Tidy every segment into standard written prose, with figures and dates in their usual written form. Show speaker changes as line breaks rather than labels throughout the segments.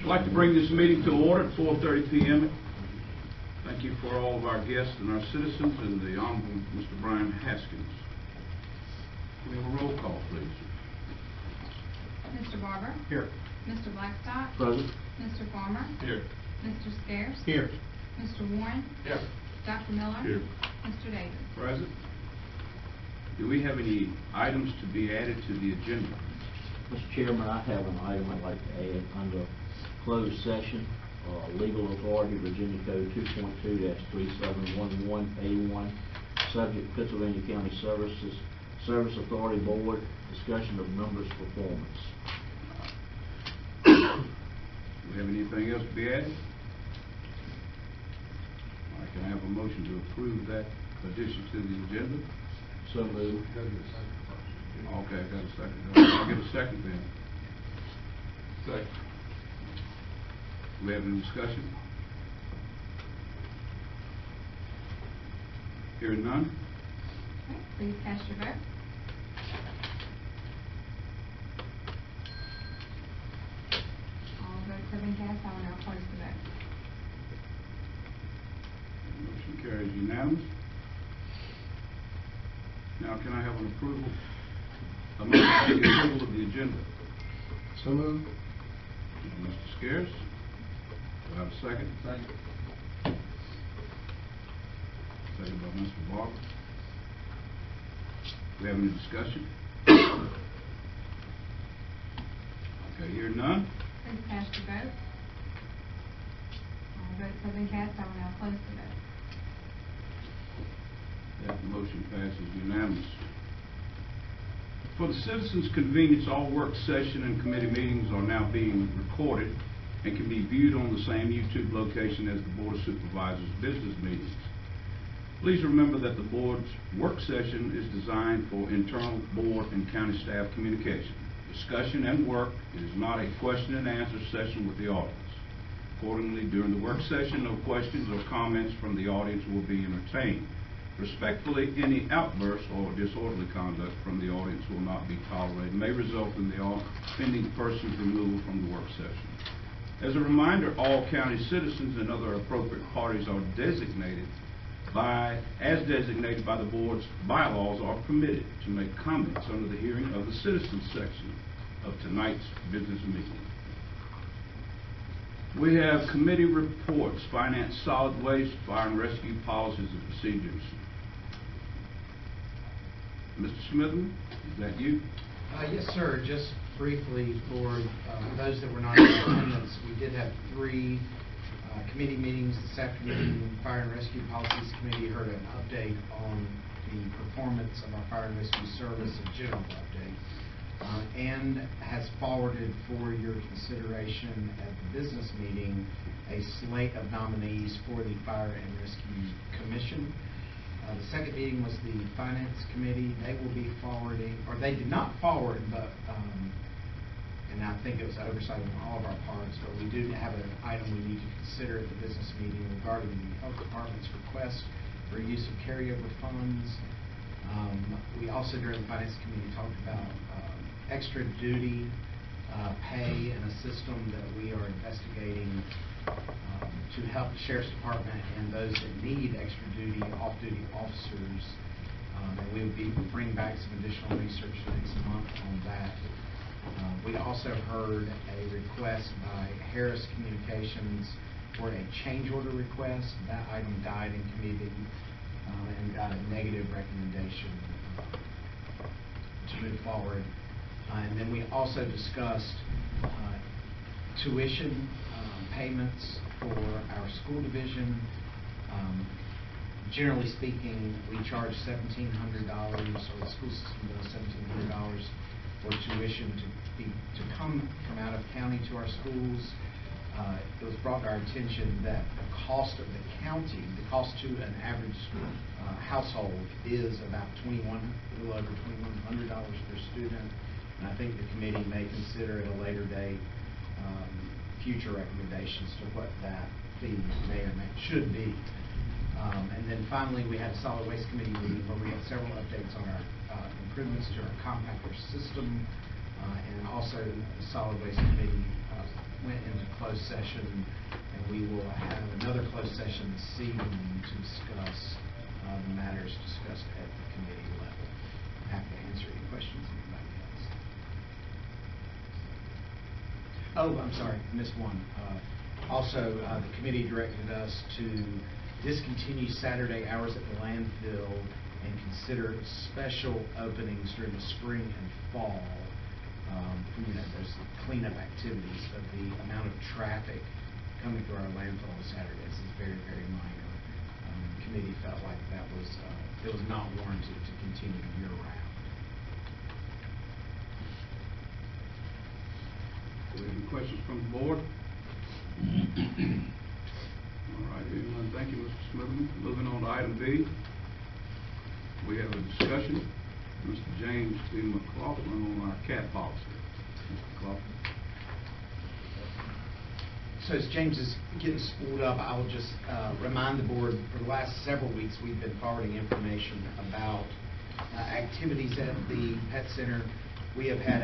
I'd like to bring this meeting to order at 4:30 p.m. Thank you for all of our guests and our citizens and the Honorable Mr. Brian Haskins. We have a roll call, please.
Mr. Barber?
Here.
Mr. Blackstock?
Present.
Mr. Farmer?
Here.
Mr. Scarce?
Here.
Mr. Warren?
Here.
Dr. Miller?
Here.
Mr. Davis?
Present. Do we have any items to be added to the agenda?
Mr. Chairman, I have an item I'd like to add under closed session, legal authority, Virginia Code 2.2-3711A1, subject Pittsylvania County Service Authority Board, discussion of members' performance.
Do we have anything else to be added? I can have a motion to approve that addition to the agenda.
So moved.
Okay, I got a second. I'll get a second then. Second. Do we have any discussion? Hearing none?
Okay, please cast your vote. All votes have been cast. I will now close the vote.
Motion carries unanimous. Now, can I have an approval? A motion for the approval of the agenda.
So moved.
Mr. Scarce. Do I have a second?
Second.
Second by Mr. Barber. Do we have any discussion? Okay, hearing none?
Please cast your vote. All votes have been cast. I will now close the vote.
That motion passes unanimous. For the citizens' convenience, all work session and committee meetings are now being recorded and can be viewed on the same YouTube location as the Board of Supervisors business meetings. Please remember that the board's work session is designed for internal board and county staff communication. Discussion and work is not a question and answer session with the audience. Accordingly, during the work session, no questions or comments from the audience will be entertained. Respectfully, any outburst or disorderly conduct from the audience will not be tolerated and may result in the offending person's removal from the work session. As a reminder, all county citizens and other appropriate parties are designated by the board's bylaws are permitted to make comments under the hearing of the citizens section of tonight's business meeting. We have committee reports, finance, solid waste, fire and rescue, policies and procedures. Mr. Smithman, is that you?
Yes, sir. Just briefly, for those that were not in attendance, we did have 3 committee meetings this afternoon. Fire and Rescue Policies Committee heard an update on the performance of our fire and rescue service, a general update, and has forwarded for your consideration at the business meeting a slate of nominees for the Fire and Rescue Commission. The second meeting was the Finance Committee. They will be forwarding, or they did not forward, but and I think it was oversight on all of our parts, but we do have an item we need to consider at the business meeting regarding the Health Department's request for use of carryover funds. We also, during the Finance Committee, talked about extra duty pay and a system that we are investigating to help the Sheriff's Department and those that need extra duty, off-duty officers. And we will be bringing back some additional research next month on that. We also heard a request by Harris Communications for a change order request. That item died in committee and got a negative recommendation to move forward. And then we also discussed tuition payments for our school division. Generally speaking, we charge $1,700, or the school system does $1,700 for tuition to come from out of county to our schools. It was brought to our attention that the cost of the county, the cost to an average household is about a little over $2,100 per student. And I think the committee may consider at a later date future recommendations to what that fee may or should be. And then finally, we had a solid waste committee meeting where we had several updates on our improvements to our compactor system, and also the solid waste committee went into closed session, and we will have another closed session this evening to discuss the matters discussed at the committee level. I'm happy to answer any questions anybody has. Oh, I'm sorry, missed one. Also, the committee directed us to discontinue Saturday hours at the landfill and consider special openings during the spring and fall. Those cleanup activities, but the amount of traffic coming through our landfill on Saturdays is very, very minor. The committee felt like it was not warranted to continue year-round.
Do we have any questions from the board? All right, anyone? Thank you, Mr. Smithman. Moving on to item B. We have a discussion. Mr. James B. McLaughlin on our cat policy. Mr. McLaughlin.
So as James is getting spooled up, I will just remind the board, for the last several weeks, we've been forwarding information about activities at the pet center. We have had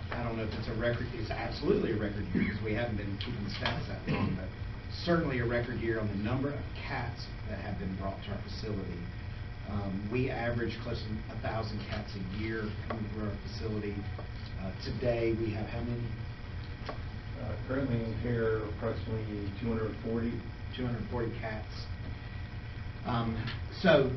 I don't know if it's a record, it's absolutely a record year because we haven't been keeping the stats that long, but certainly a record year on the number of cats that have been brought to our facility. We average close to 1,000 cats a year coming through our facility. Today, we have how many?
Currently in care, approximately 240.
240 cats. So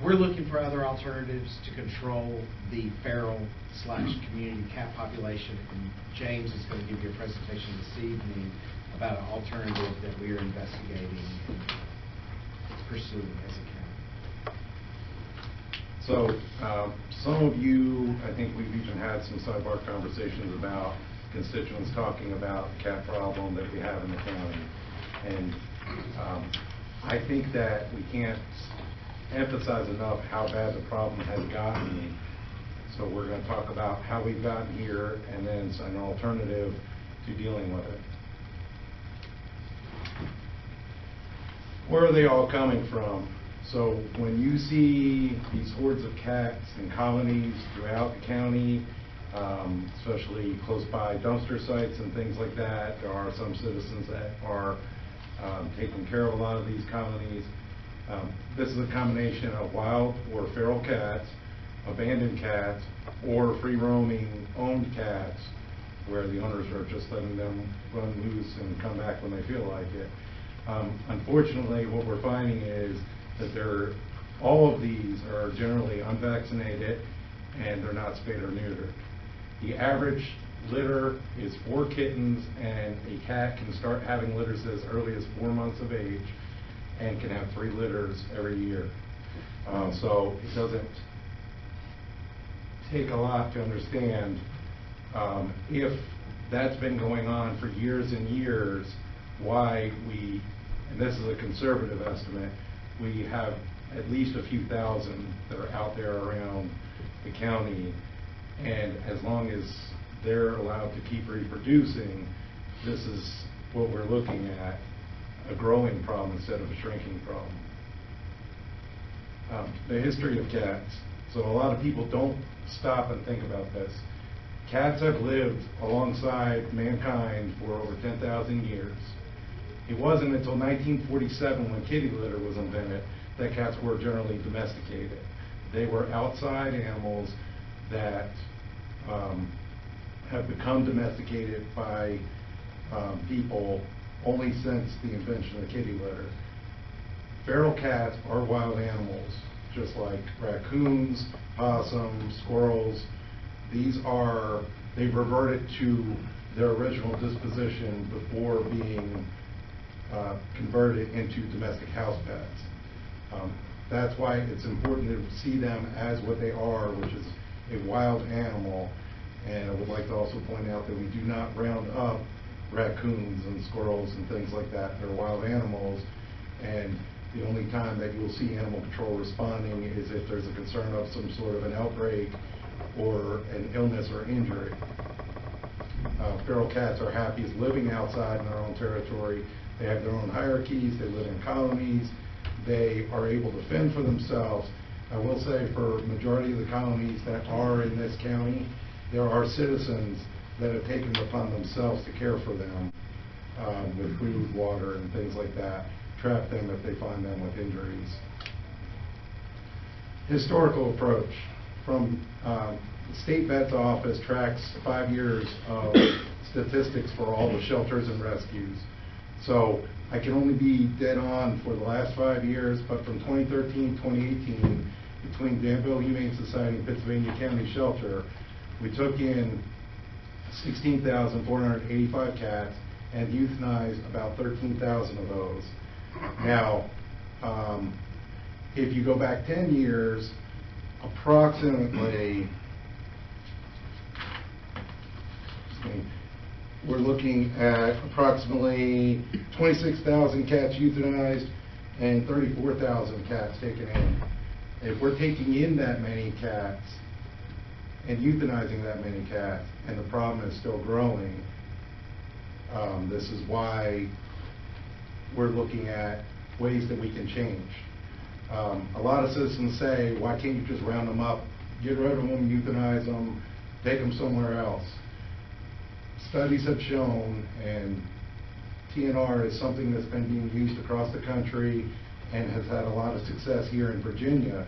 we're looking for other alternatives to control the feral/community cat population. And James is going to give you a presentation this evening about an alternative that we are investigating and pursuing as a county.
So some of you, I think we've even had some sidebar conversations about constituents talking about the cat problem that we have in the county. And I think that we can't emphasize enough how bad the problem has gotten. So we're going to talk about how we've gotten here and then an alternative to dealing with it. Where are they all coming from? So when you see these hordes of cats and colonies throughout the county, especially close by dumpster sites and things like that, there are some citizens that are taking care of a lot of these colonies. This is a combination of wild or feral cats, abandoned cats, or free-roaming owned cats, where the owners are just letting them run loose and come back when they feel like it. Unfortunately, what we're finding is that all of these are generally unvaccinated and they're not spayed or neutered. The average litter is 4 kittens, and a cat can start having litters as early as 4 months of age and can have 3 litters every year. So it doesn't take a lot to understand if that's been going on for years and years, why and this is a conservative estimate, we have at least a few thousand that are out there around the county, and as long as they're allowed to keep reproducing, this is what we're looking at, a growing problem instead of a shrinking problem. The history of cats. So a lot of people don't stop and think about this. Cats have lived alongside mankind for over 10,000 years. It wasn't until 1947, when kitty litter was invented, that cats were generally domesticated. They were outside animals that have become domesticated by people only since the invention of kitty litter. Feral cats are wild animals, just like raccoons, possums, squirrels. They've reverted to their original disposition before being converted into domestic house pets. That's why it's important to see them as what they are, which is a wild animal. And I would like to also point out that we do not round up raccoons and squirrels and things like that. They're wild animals, and the only time that you'll see animal control responding is if there's a concern of some sort of an outbreak or an illness or injury. Feral cats are happiest living outside in their own territory. They have their own hierarchies. They live in colonies. They are able to fend for themselves. I will say, for majority of the colonies that are in this county, there are citizens that have taken it upon themselves to care for them with food, water, and things like that, trap them if they find them with injuries. Historical approach. From the State Vet's office tracks 5 years of statistics for all the shelters and rescues. So I can only be dead on for the last 5 years, but from 2013 2018, between Danville Humane Society and Pittsylvania County Shelter, we took in 16,485 cats and euthanized about 13,000 of those. Now, if you go back 10 years, approximately, we're looking at approximately 26,000 cats euthanized and 34,000 cats taken in. If we're taking in that many cats and euthanizing that many cats, and the problem is still growing, this is why we're looking at ways that we can change. A lot of citizens say, why can't you just round them up, get rid of them, euthanize them, take them somewhere else? Studies have shown, and TNR is something that's been being used across the country and has had a lot of success here in Virginia.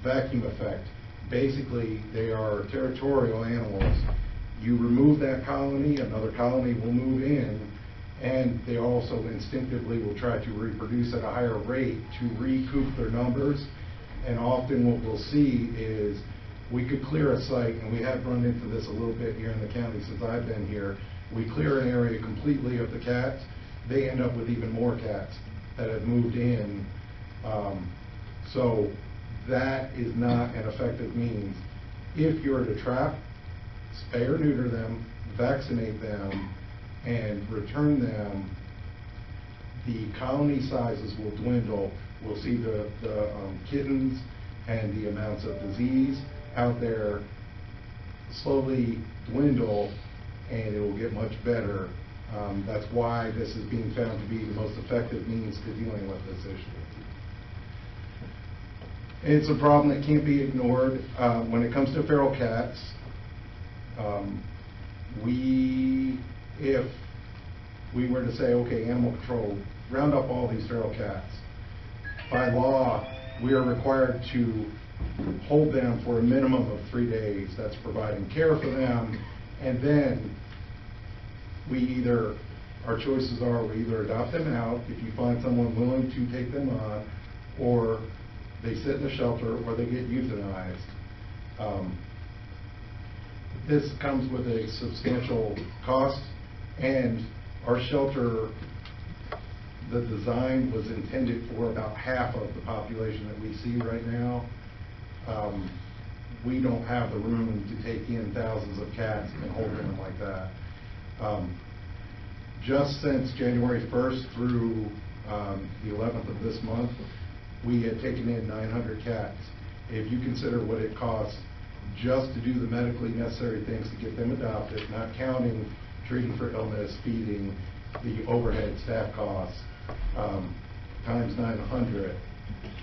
Vacuum effect. Basically, they are territorial animals. You remove that colony, another colony will move in, and they also instinctively will try to reproduce at a higher rate to recoup their numbers. And often what we'll see is we could clear a site, and we have run into this a little bit here in the county since I've been here. We clear an area completely of the cats, they end up with even more cats that have moved in. So that is not an effective means. If you're to trap, spay or neuter them, vaccinate them, and return them, the colony sizes will dwindle. We'll see the kittens and the amounts of disease out there slowly dwindle, and it will get much better. That's why this is being found to be the most effective means to dealing with this issue. It's a problem that can't be ignored. When it comes to feral cats, if we were to say, okay, animal control, round up all these feral cats, by law, we are required to hold them for a minimum of 3 days. That's providing care for them, and then our choices are, we either adopt them out if you find someone willing to take them on, or they sit in the shelter, or they get euthanized. This comes with a substantial cost, and our shelter, the design was intended for about half of the population that we see right now. We don't have the room to take in thousands of cats and hold them like that. Just since January 1st through the 11th of this month, we had taken in 900 cats. If you consider what it costs just to do the medically necessary things to get them adopted, not counting treating for illness, feeding, the overhead staff costs, times 900,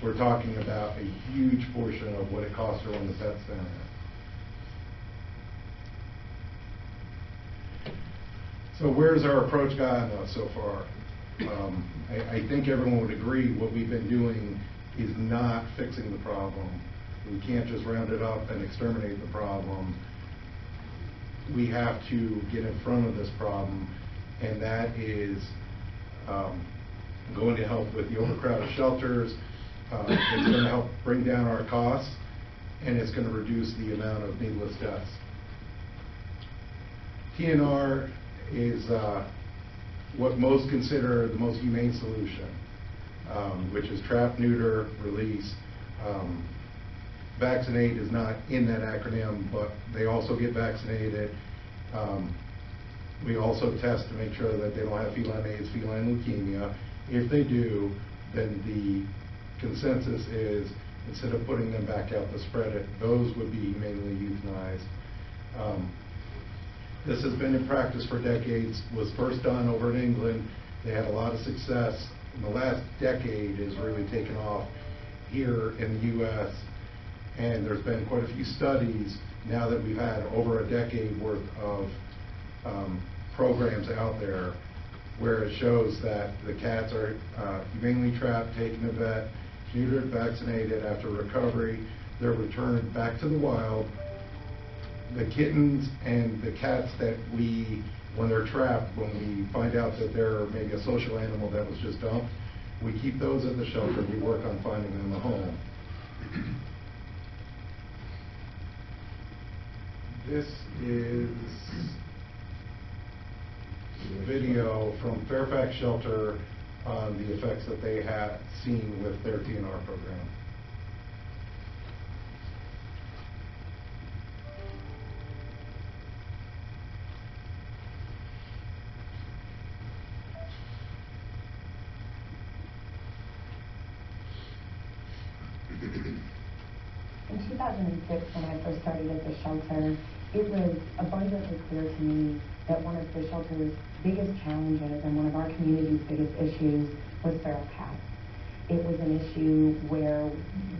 we're talking about a huge portion of what it costs to run the pet center. So where's our approach gotten us so far? I think everyone would agree what we've been doing is not fixing the problem. We can't just round it up and exterminate the problem. We have to get in front of this problem, and that is going to help with the overcrowded shelters. It's going to help bring down our costs, and it's going to reduce the amount of needless deaths. TNR is what most consider the most humane solution, which is trap, neuter, release. Vaccinate is not in that acronym, but they also get vaccinated. We also test to make sure that they don't have feline AIDS, feline leukemia. If they do, then the consensus is, instead of putting them back out to spread it, those would be mainly euthanized. This has been in practice for decades, was first done over in England. They had a lot of success. In the last decade, it has really taken off here in the U.S., and there's been quite a few studies now that we've had over a decade worth of programs out there where it shows that the cats are humanely trapped, taken to vet, neutered, vaccinated. After recovery, they're returned back to the wild. The kittens and the cats that when they're trapped, when we find out that they're maybe a social animal that was just dumped, we keep those at the shelter. We work on finding them a home. This is a video from Fairfax Shelter on the effects that they had seen with their TNR program.
In 2006, when I first started at the shelter, it was abundantly clear to me that one of the shelter's biggest challenges and one of our community's biggest issues was feral cats. It was an issue where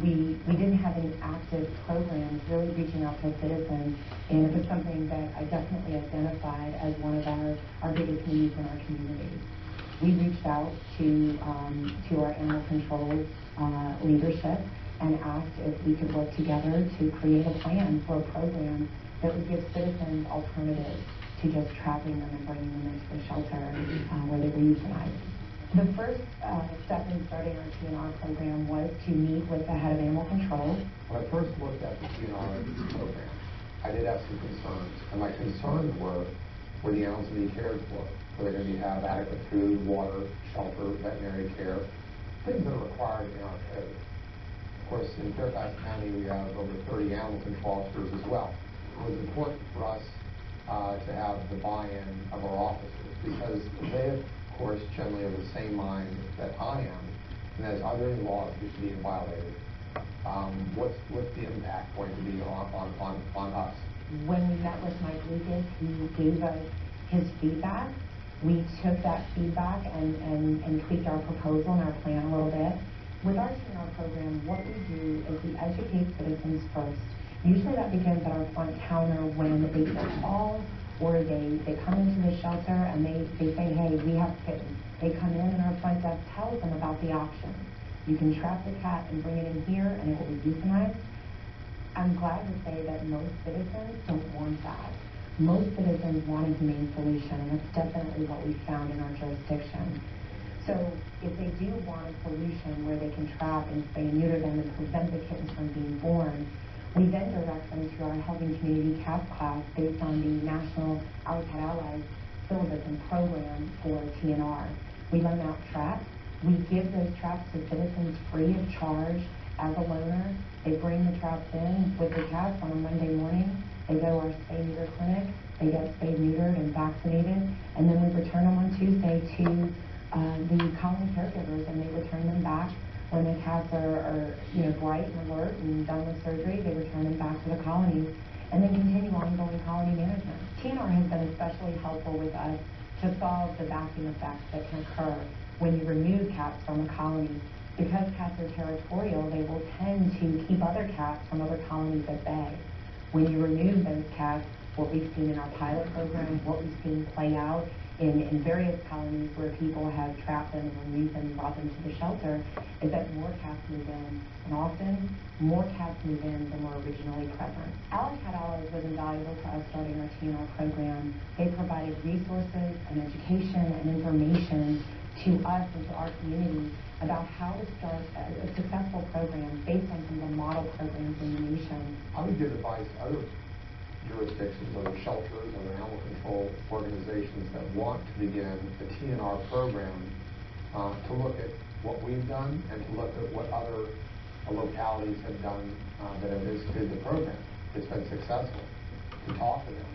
we didn't have any active programs really reaching out to citizens, and it was something that I definitely identified as one of our biggest needs in our community. We reached out to our animal control leadership and asked if we could work together to create a plan for a program that would give citizens alternatives to just trapping them and bringing them into the shelter where they were euthanized. The first step in starting our TNR program was to meet with the head of animal control.
When I first looked at the TNR program, I did have some concerns, and my concerns were the animals to be cared for. Were they going to have adequate food, water, shelter, veterinary care, things that are required in our code. Of course, in Fairfax County, we have over 30 animal control officers as well. It was important for us to have the buy-in of our officers because they, of course, generally are the same mind that I am, and that is, are there any laws which are being violated? What's the impact going to be on us?
When we met with Mike Lucas, he gave us his feedback. We took that feedback and tweaked our proposal and our plan a little bit. With our TNR program, what we do is we educate citizens first. Usually that begins at our front counter when they get a call or they come into the shelter and they say, hey, we have kittens. They come in and our front desk tells them about the options. You can trap the cat and bring it in here and it will be euthanized. I'm glad to say that most citizens don't want that. Most citizens want a humane solution, and that's definitely what we found in our jurisdiction. So if they do want a solution where they can trap and spay and neuter them and prevent the kittens from being born, we then direct them to our Helping Community Cats class based on the National Our Cat Allies syllabus and program for TNR. We learn out traps. We give those traps to citizens free of charge as a loaner. They bring the traps in with the cats on a Monday morning. They go to our spay-neuter clinic. They get spayed, neutered, and vaccinated. And then we return them on Tuesday to the colony caregivers, and they return them back when the cats are bright and alert and done with surgery. They return them back to the colonies and then continue ongoing colony management. TNR has been especially helpful with us to solve the vacuum effects that can occur when you remove cats from a colony. Because cats are territorial, they will tend to keep other cats from other colonies at bay. When you remove those cats, what we've seen in our pilot program, what we've seen play out in various colonies where people have trapped them and removed them and brought them to the shelter, is that more cats move in. And often, more cats move in than were originally present. Our Cat Allies was invaluable to us starting our TNR program. They provided resources and education and information to us and to our community about how to start a successful program based on some of the model programs in the nation.
I would give advice to other jurisdictions, other shelters, other animal control organizations that want to begin the TNR program to look at what we've done and to look at what other localities have done that have instituted the program. It's been successful. To talk to them,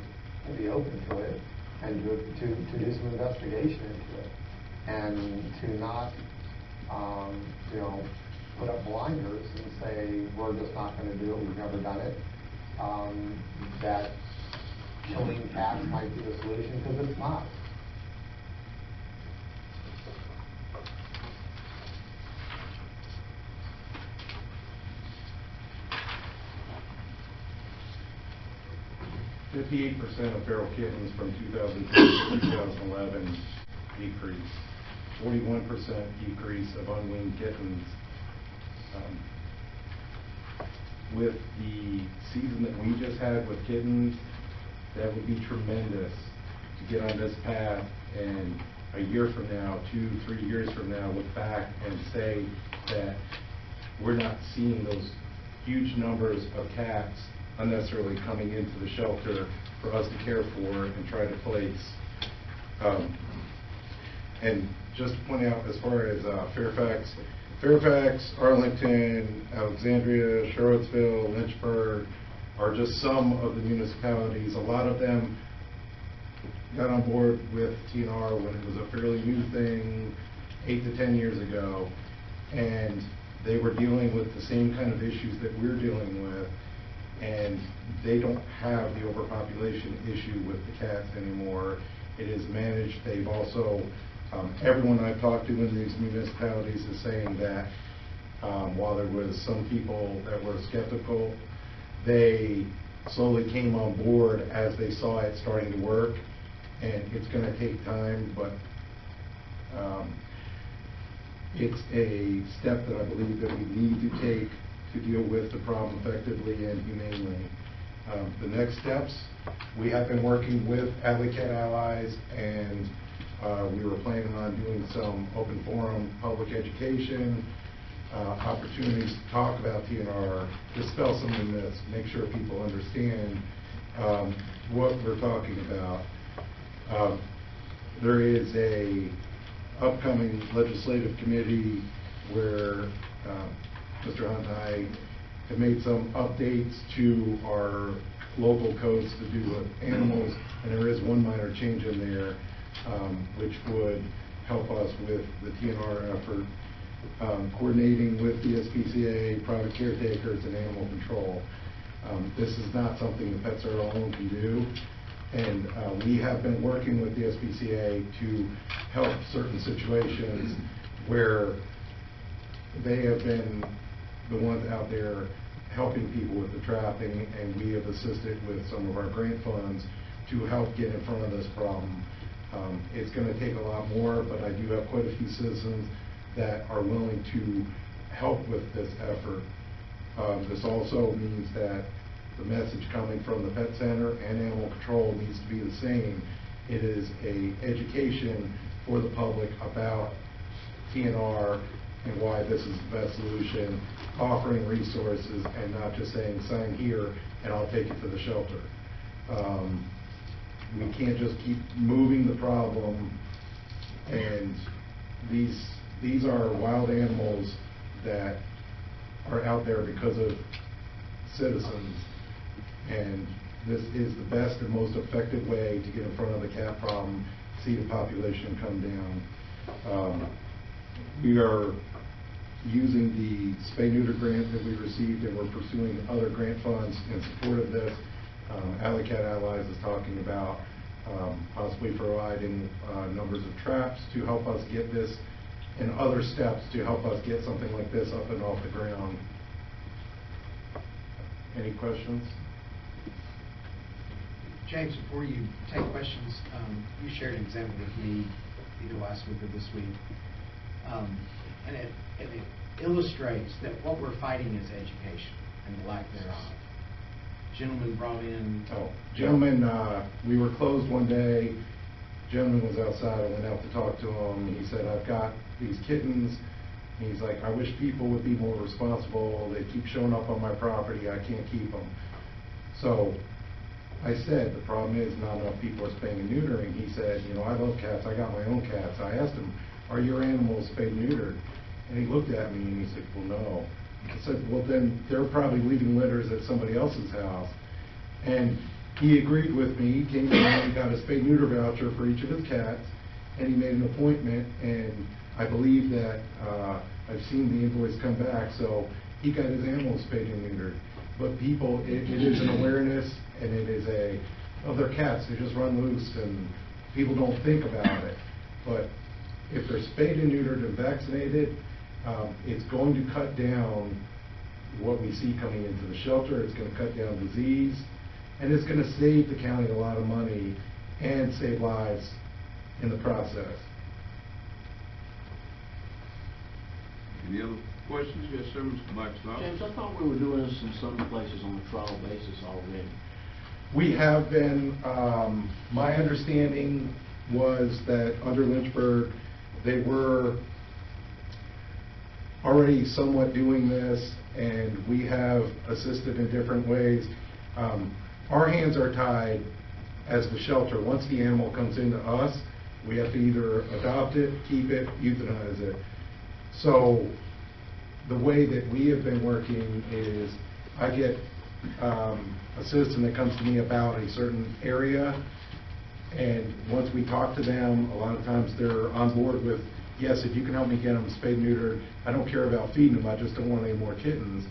to be open to it, and to do some investigation into it, and to not put up blinders and say we're just not going to do it, we've never done it. That killing cats might be the solution, because it's not.
58% of feral kittens from 2002 to 2011 decrease. 41% decrease of unweaned kittens. With the season that we just had with kittens, that would be tremendous to get on this path and a year from now, 2-3 years from now, look back and say that we're not seeing those huge numbers of cats unnecessarily coming into the shelter for us to care for and try to place. And just to point out, as far as Fairfax, Arlington, Alexandria, Charlottesville, Lynchburg are just some of the municipalities. A lot of them got on board with TNR when it was a fairly new thing 8 to 10 years ago, and they were dealing with the same kind of issues that we're dealing with, and they don't have the overpopulation issue with the cats anymore. It is managed. They've also, everyone I've talked to in these municipalities is saying that while there was some people that were skeptical, they slowly came on board as they saw it starting to work, and it's going to take time, but it's a step that I believe that we need to take to deal with the problem effectively and humanely. The next steps, we have been working with Alley Cat Allies, and we were planning on doing some open forum public education, opportunities to talk about TNR, dispel some of the myths, make sure people understand what we're talking about. There is a upcoming legislative committee where Mr. Hunt and I have made some updates to our local codes to do with animals, and there is one minor change in there which would help us with the TNR effort, coordinating with the SPCA, private caretakers, and animal control. This is not something the pets alone can do, and we have been working with the SPCA to help certain situations where they have been the ones out there helping people with the trapping, and we have assisted with some of our grant funds to help get in front of this problem. It's going to take a lot more, but I do have quite a few citizens that are willing to help with this effort. This also means that the message coming from the pet center and animal control needs to be the same. It is an education for the public about TNR and why this is the best solution, offering resources and not just saying sign here and I'll take it to the shelter. We can't just keep moving the problem, and these are wild animals that are out there because of citizens, and this is the best and most effective way to get in front of the cat problem, see the population come down. We are using the spay-neuter grant that we received, and we're pursuing other grant funds in support of this. Alley Cat Allies is talking about possibly providing numbers of traps to help us get this, and other steps to help us get something like this up and off the ground. Any questions?
James, before you take questions, you shared an example with me either last week or this week, and it illustrates that what we're fighting is education and the lack thereof. Gentleman brought in... we were closed one day. Gentleman was outside. I went out to talk to him. He said, I've got these kittens. He's like, I wish people would be more responsible. They keep showing up on my property. I can't keep them. So I said, the problem is not enough people are spaying and neutering. He said, I love cats. I got my own cats. I asked him, are your animals spayed and neutered? And he looked at me and he said, well, no. I said, well, then they're probably leaving litters at somebody else's house. And he agreed with me. He came down and got a spay-neuter voucher for each of his cats, and he made an appointment, and I believe that I've seen the invoice come back, so he got his animals spayed and neutered. But people, it is an awareness, and it is they're cats. They just run loose, and people don't think about it. But if they're spayed and neutered and vaccinated, it's going to cut down what we see coming into the shelter. It's going to cut down disease,
and it's going to save the county a lot of money and save lives in the process.
Any other questions? Yes, sir, Mr. Blackstock.
James, I thought we were doing this in some places on a trial basis already.
We have been, my understanding was that under Lynchburg, they were already somewhat doing this, and we have assisted in different ways. Our hands are tied as the shelter. Once the animal comes into us, we have to either adopt it, keep it, euthanize it. So the way that we have been working is I get a citizen that comes to me about a certain area, and once we talk to them, a lot of times they're on board with, yes, if you can help me get them spayed, neutered, I don't care about feeding them, I just don't want any more kittens.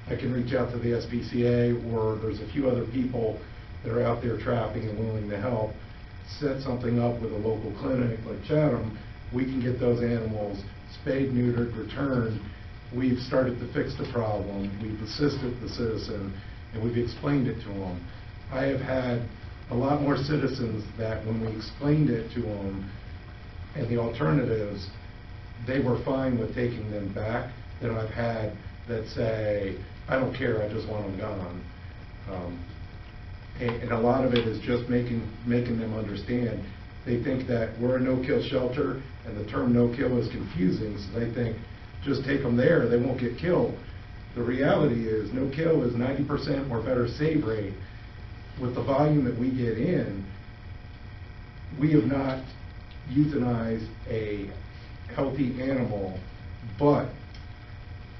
I can reach out to the SPCA, or there's a few other people that are out there trapping and willing to help. Set something up with a local clinic like Chatham, we can get those animals spayed, neutered, returned. We've started to fix the problem, we've assisted the citizen, and we've explained it to them. I have had a lot more citizens that when we explained it to them and the alternatives, they were fine with taking them back, than I've had that say, I don't care, I just want them gone. And a lot of it is just making them understand. They think that we're a no-kill shelter, and the term no-kill is confusing, so they think, just take them there, they won't get killed. The reality is, no-kill is 90% or better save rate. With the volume that we get in, we have not euthanized a healthy animal, but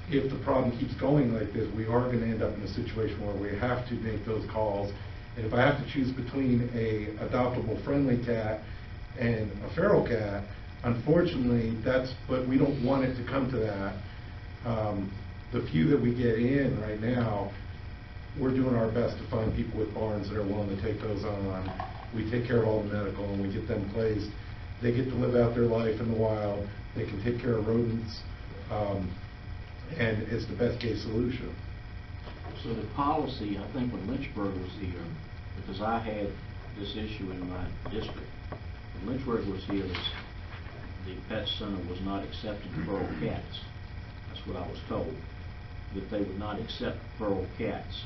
if the problem keeps going like this, we are going to end up in a situation where we have to make those calls. And if I have to choose between a adoptable friendly cat and a feral cat, unfortunately, but we don't want it to come to that. The few that we get in right now, we're doing our best to find people with barns that are willing to take those on. We take care of all the medical and we get them placed. They get to live out their life in the wild. They can take care of rodents, and it's the best case solution.
So the policy, I think when Lynchburg was here, because I had this issue in my district, when Lynchburg was here, the pet center was not accepting feral cats. That's what I was told, that they would not accept feral cats.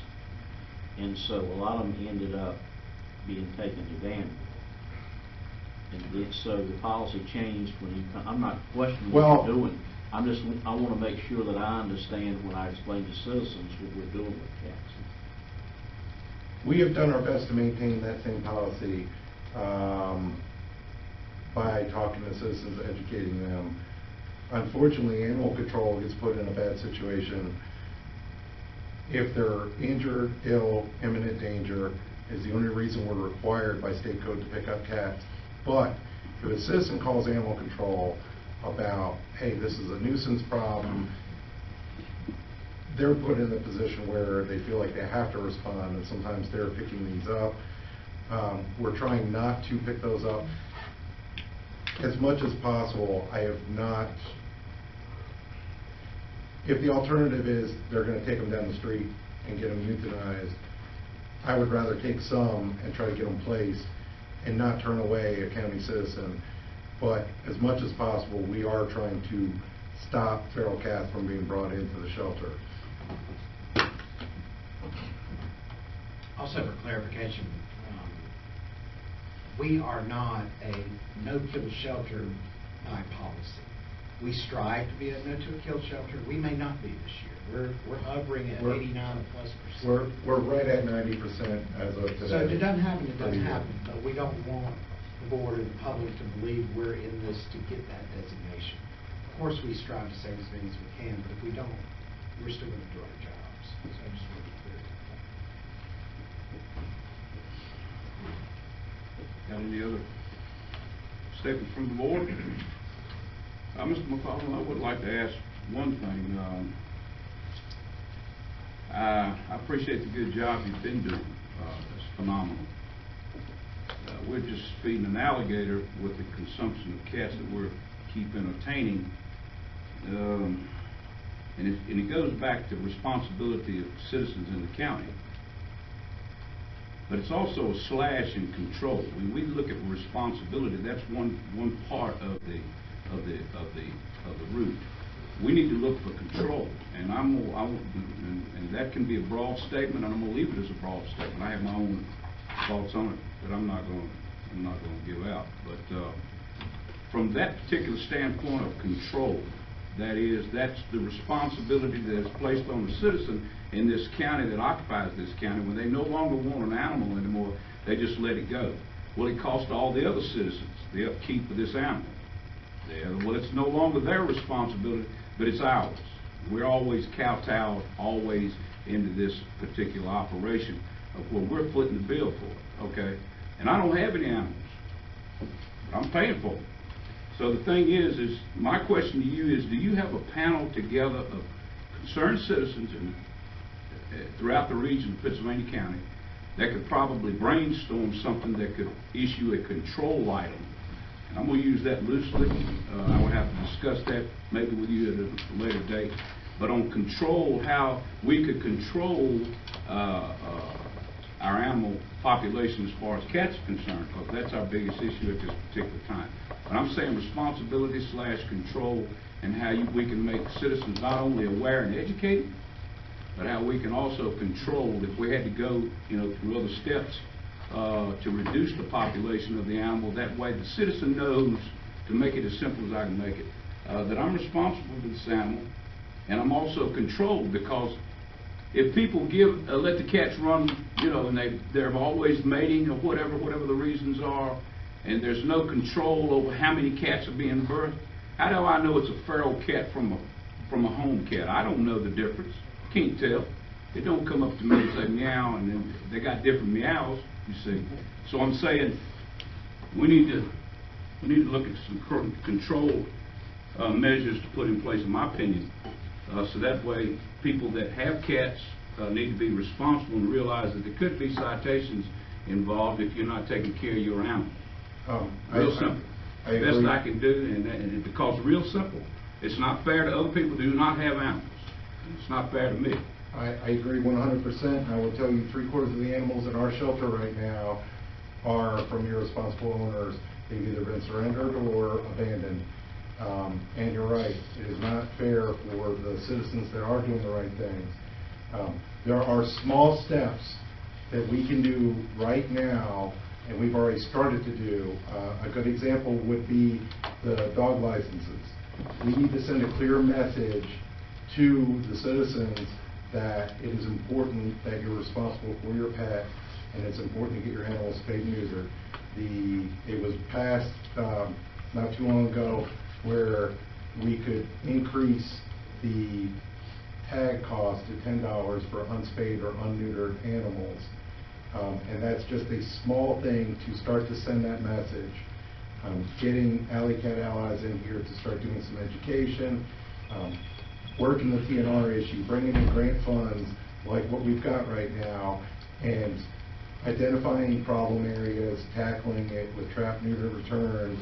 And so a lot of them ended up being taken to Danville. And so the policy changed when you come. I'm not questioning what you're doing. I want to make sure that I understand when I explain to citizens what we're doing with cats.
We have done our best to maintain that same policy by talking to citizens, educating them. Unfortunately, animal control gets put in a bad situation. If they're injured, ill, imminent danger is the only reason we're required by state code to pick up cats. But if a citizen calls animal control about, hey, this is a nuisance problem, they're put in a position where they feel like they have to respond, and sometimes they're picking these up. We're trying not to pick those up. As much as possible, I have not, if the alternative is they're going to take them down the street and get them euthanized, I would rather take some and try to get them placed and not turn away a county citizen. But as much as possible, we are trying to stop feral cats from being brought into the shelter.
Also, for clarification, we are not a no-kill shelter by policy. We strive to be a no-kill shelter. We may not be this year. We're hovering at 89+%.
We're right at 90% as of today.
So if it doesn't happen, it doesn't happen. But we don't want the board and the public to believe we're in this to get that designation. Of course, we strive to save as many as we can, but if we don't, we're still going to do our jobs. So I just want to be clear.
Got any other statements from the board? Mr. McCollum, I would like to ask one thing. I appreciate the good job you've been doing. It's phenomenal. We're just feeding an alligator with the consumption of cats that we're keep entertaining. And it goes back to responsibility of citizens in the county. but it's also a slash in control. When we look at responsibility, that's one part of the route. We need to look for control, and and that can be a broad statement, and I'm going to leave it as a broad statement. I have my own thoughts on it that I'm not going to give out. But from that particular standpoint of control, that's the responsibility that is placed on the citizen in this county that occupies this county. When they no longer want an animal anymore, they just let it go. Well, it costs all the other citizens the upkeep of this animal. Well, it's no longer their responsibility, but it's ours. We're always kowtowed, always into this particular operation of where we're footing the bill for it, okay? And I don't have any animals, but I'm paying for them. So the thing is my question to you is, do you have a panel together of concerned citizens throughout the region of Pittsylvania County that could probably brainstorm something that could issue a control item? And I'm going to use that loosely. I would have to discuss that maybe with you at a later date. But on control, how we could control our animal population as far as cats are concerned, because that's our biggest issue at this particular time. But I'm saying responsibility / control, and how we can make citizens not only aware and educated, but how we can also control if we had to go, through other steps to reduce the population of the animal. That way the citizen knows, to make it as simple as I can make it, that I'm responsible for this animal, and I'm also controlled, because if people let the cats run, and they're always mating or whatever the reasons are, and there's no control over how many cats are being birthed, how do I know it's a feral cat from a home cat? I don't know the difference. Can't tell. They don't come up to me and say meow, and then they got different meows, you see. So I'm saying we need to look at some control measures to put in place, in my opinion, so that way people that have cats need to be responsible and realize that there could be citations involved if you're not taking care of your animal. Real simple. Best I can do, and because real simple. It's not fair to other people who do not have animals. It's not fair to me.
I agree 100%. I will tell you 3/4 of the animals in our shelter right now are from irresponsible owners. They've either been surrendered or abandoned. And you're right, it is not fair for the citizens that are doing the right things. There are small steps that we can do right now, and we've already started to do. A good example would be the dog licenses. We need to send a clear message to the citizens that it is important that you're responsible for your pet, and it's important to get your animals spayed and neutered. It was passed not too long ago where we could increase the tag cost to $10 for unspayed or unneutered animals. And that's just a small thing to start to send that message. Getting Alley Cat Allies in here to start doing some education, working the TNR issue, bringing in grant funds like what we've got right now, and identifying problem areas, tackling it with trap, neuter, return,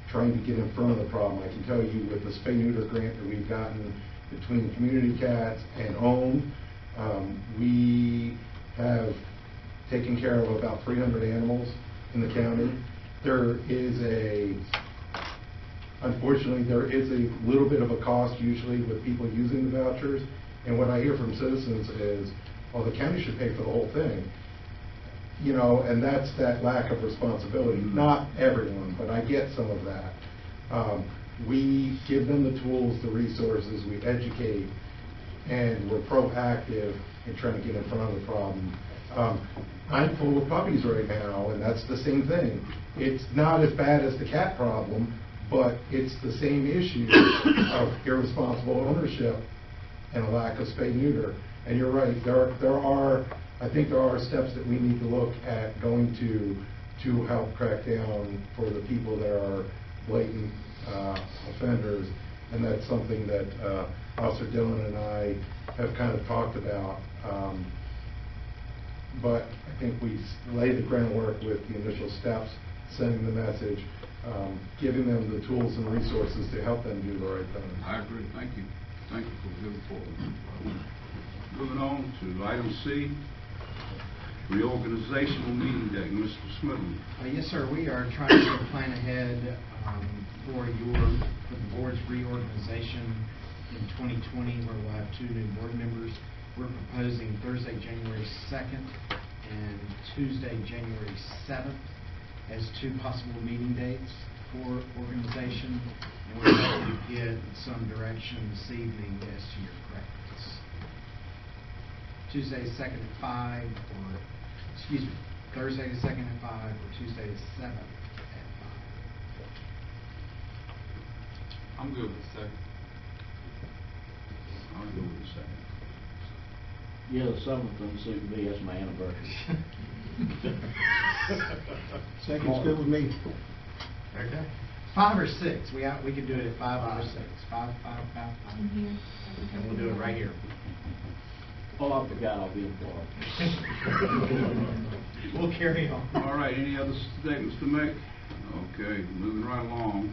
trying to get in front of the problem. I can tell you with the spay-neuter grant that we've gotten between Community Cats and OWN, we have taken care of about 300 animals in the county. Unfortunately, there is a little bit of a cost usually with people using the vouchers, and what I hear from citizens is, well, the county should pay for the whole thing. And that's that lack of responsibility. Not everyone, but I get some of that. We give them the tools, the resources, we educate, and we're proactive in trying to get in front of the problem. I'm full of puppies right now, and that's the same thing. It's not as bad as the cat problem, but it's the same issue of irresponsible ownership and a lack of spay-neuter. And you're right, I think there are steps that we need to look at going to help crack down for the people that are blatant offenders, and that's something that Officer Dillon and I have kind of talked about. But I think we lay the groundwork with the initial steps, sending the message, giving them the tools and resources to help them do the right thing.
I agree. Thank you. Thank you for the good report. Moving on to item C. Reorganizational meeting date, Mr. Smithman.
Yes, sir. We are trying to plan ahead for the board's reorganization in 2020, where we'll have 2 new board members. We're proposing Thursday, January 2nd and Tuesday, January 7th as 2 possible meeting dates for organization. And we're hoping to get some direction this evening as to your preference. Tuesday the 2nd at 5, or, excuse me, Thursday the 2nd at 5, or Tuesday the 7th at 5.
I'm good with the second.
I'll go with the second.
Yeah, the 7th doesn't suit me, that's my anniversary.
Second's good with me.
Okay. 5 or 6. We could do it at 5 or 6. 5.
I'm here.
And we'll do it right here.
Oh, I forgot I'll be in Florida.
We'll carry on.
All right, any other statements to make? Okay, moving right along.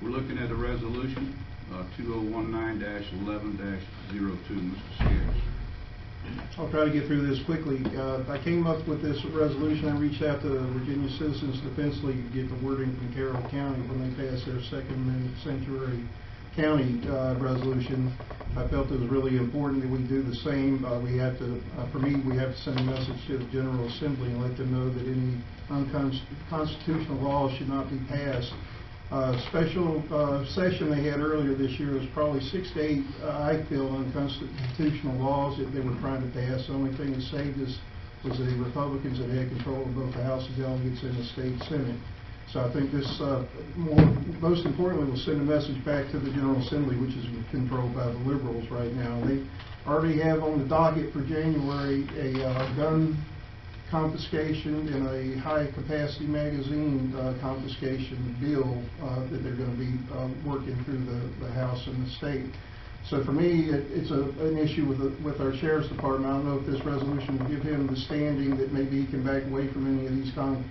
We're looking at a resolution, 2019-11-02. Mr. Scares.
I'll try to get through this quickly. I came up with this resolution. I reached out to the Virginia Citizens Defense League to get the wording from Carroll County when they passed their second sanctuary county resolution. I felt it was really important that we do the same. We have to, for me, we have to send a message to the General Assembly and let them know that any unconstitutional laws should not be passed. Special session they had earlier this year was probably 6 to 8, I feel, unconstitutional laws that they were trying to pass. The only thing that saved us was the Republicans that had control of both the House of Delegates and the state Senate. So I think this, most importantly, will send a message back to the General Assembly, which is controlled by the liberals right now. They already have on the docket for January a gun confiscation and a high-capacity magazine confiscation bill that they're going to be working through the House and the state. So for me, it's an issue with our Sheriff's Department. I don't know if this resolution will give him the standing that maybe he can back away from any of these gun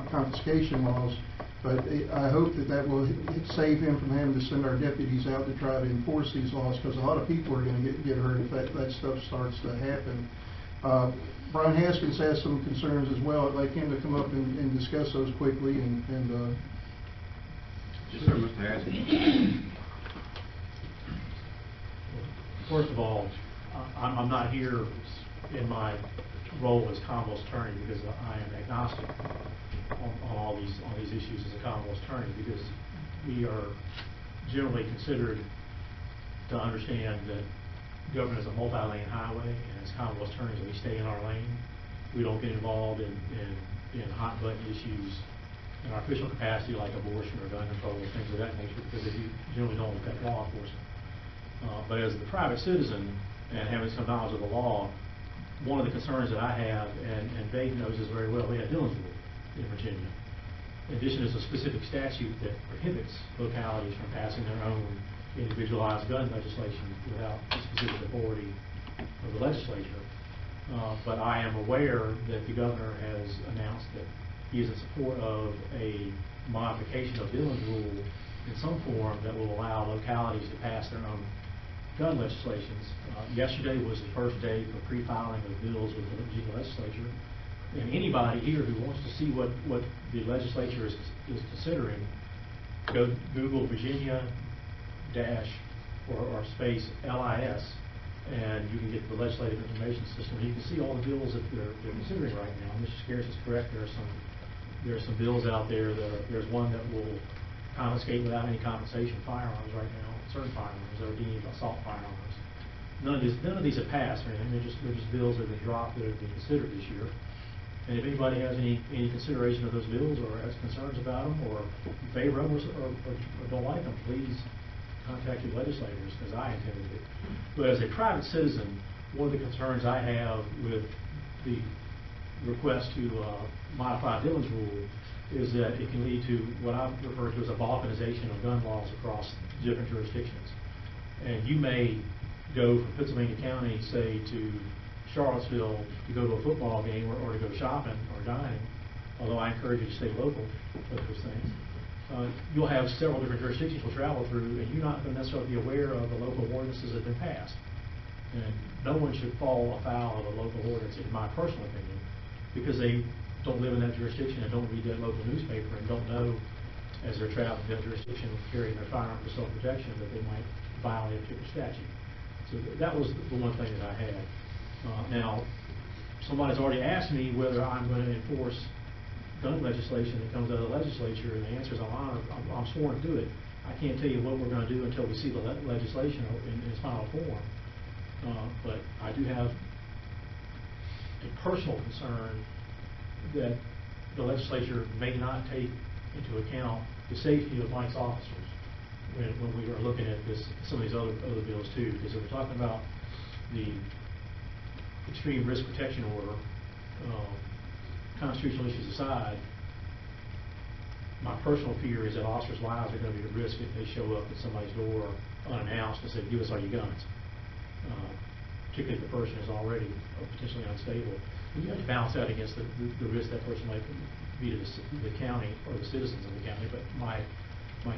confiscation laws, but I hope that will save him from having to send our deputies out to try to enforce these laws, because a lot of people are going to get hurt if that stuff starts to happen. Brian Haskins has some concerns as well. I'd like him to come up and discuss those quickly.
Yes, sir, Mr. Haskins.
First of all, I'm not here in my role as Commonwealth's attorney because I am agnostic on all these issues as a Commonwealth's attorney, because we are generally considered to understand that government is a multi-lane highway, and as Commonwealth attorneys, we stay in our lane. We don't get involved in hot button issues in our official capacity like abortion or gun control or things of that nature, because they generally don't affect law enforcement. But as the private citizen and having some knowledge of the law, one of the concerns that I have, and Dave knows this very well, we have Dillon's Rule in Virginia. In addition, there's a specific statute that prohibits localities from passing their own individualized gun legislation without the specific authority of the legislature. But I am aware that the governor has announced that he is in support of a modification of Dillon's Rule in some form that will allow localities to pass their own gun legislations. Yesterday was the first day for pre-filing of bills with the Virginia legislature. And anybody here who wants to see what the legislature is considering, go Google Virginia or space LIS, and you can get the legislative information system. You can see all the bills that they're considering right now. Mr. Scares is correct. There are some bills out there there's one that will confiscate without any compensation firearms right now, certain firearms that are deemed assault firearms. None of these have passed or anything. They're just bills that have been dropped that have been considered this year. And if anybody has any consideration of those bills or has concerns about them or favor them or don't like them, please contact your legislators, as I intend to do. But as a private citizen, one of the concerns I have with the request to modify Dillon's Rule is that it can lead to what I refer to as a balkanization of gun laws across different jurisdictions. And you may go from Pittsylvania County, say, to Charlottesville to go to a football game or to go shopping or dining, although I encourage you to stay local with those things. You'll have several different jurisdictions you'll travel through, and you're not going to necessarily be aware of the local ordinances that have been passed. And no one should fall afoul of a local ordinance, in my personal opinion, because they don't live in that jurisdiction and don't read that local newspaper and don't know, as they're traveling that jurisdiction carrying their firearm for self-protection, that they might violate a particular statute. So that was the one thing that I had. Now, somebody's already asked me whether I'm going to enforce gun legislation that comes out of the legislature, and the answer is I'm sworn to do it. I can't tell you what we're going to do until we see the legislation in its final form. But I do have a personal concern that the legislature may not take into account the safety of Mike's officers when we are looking at some of these other bills too. Because if we're talking about the extreme risk protection order, constitutional issues aside, my personal fear is that officers' lives are going to be at risk if they show up at somebody's door unannounced and say, "Give us all your guns," particularly if the person is already potentially unstable. And you have to balance that against the risk that person might be to the county or the citizens of the county. But my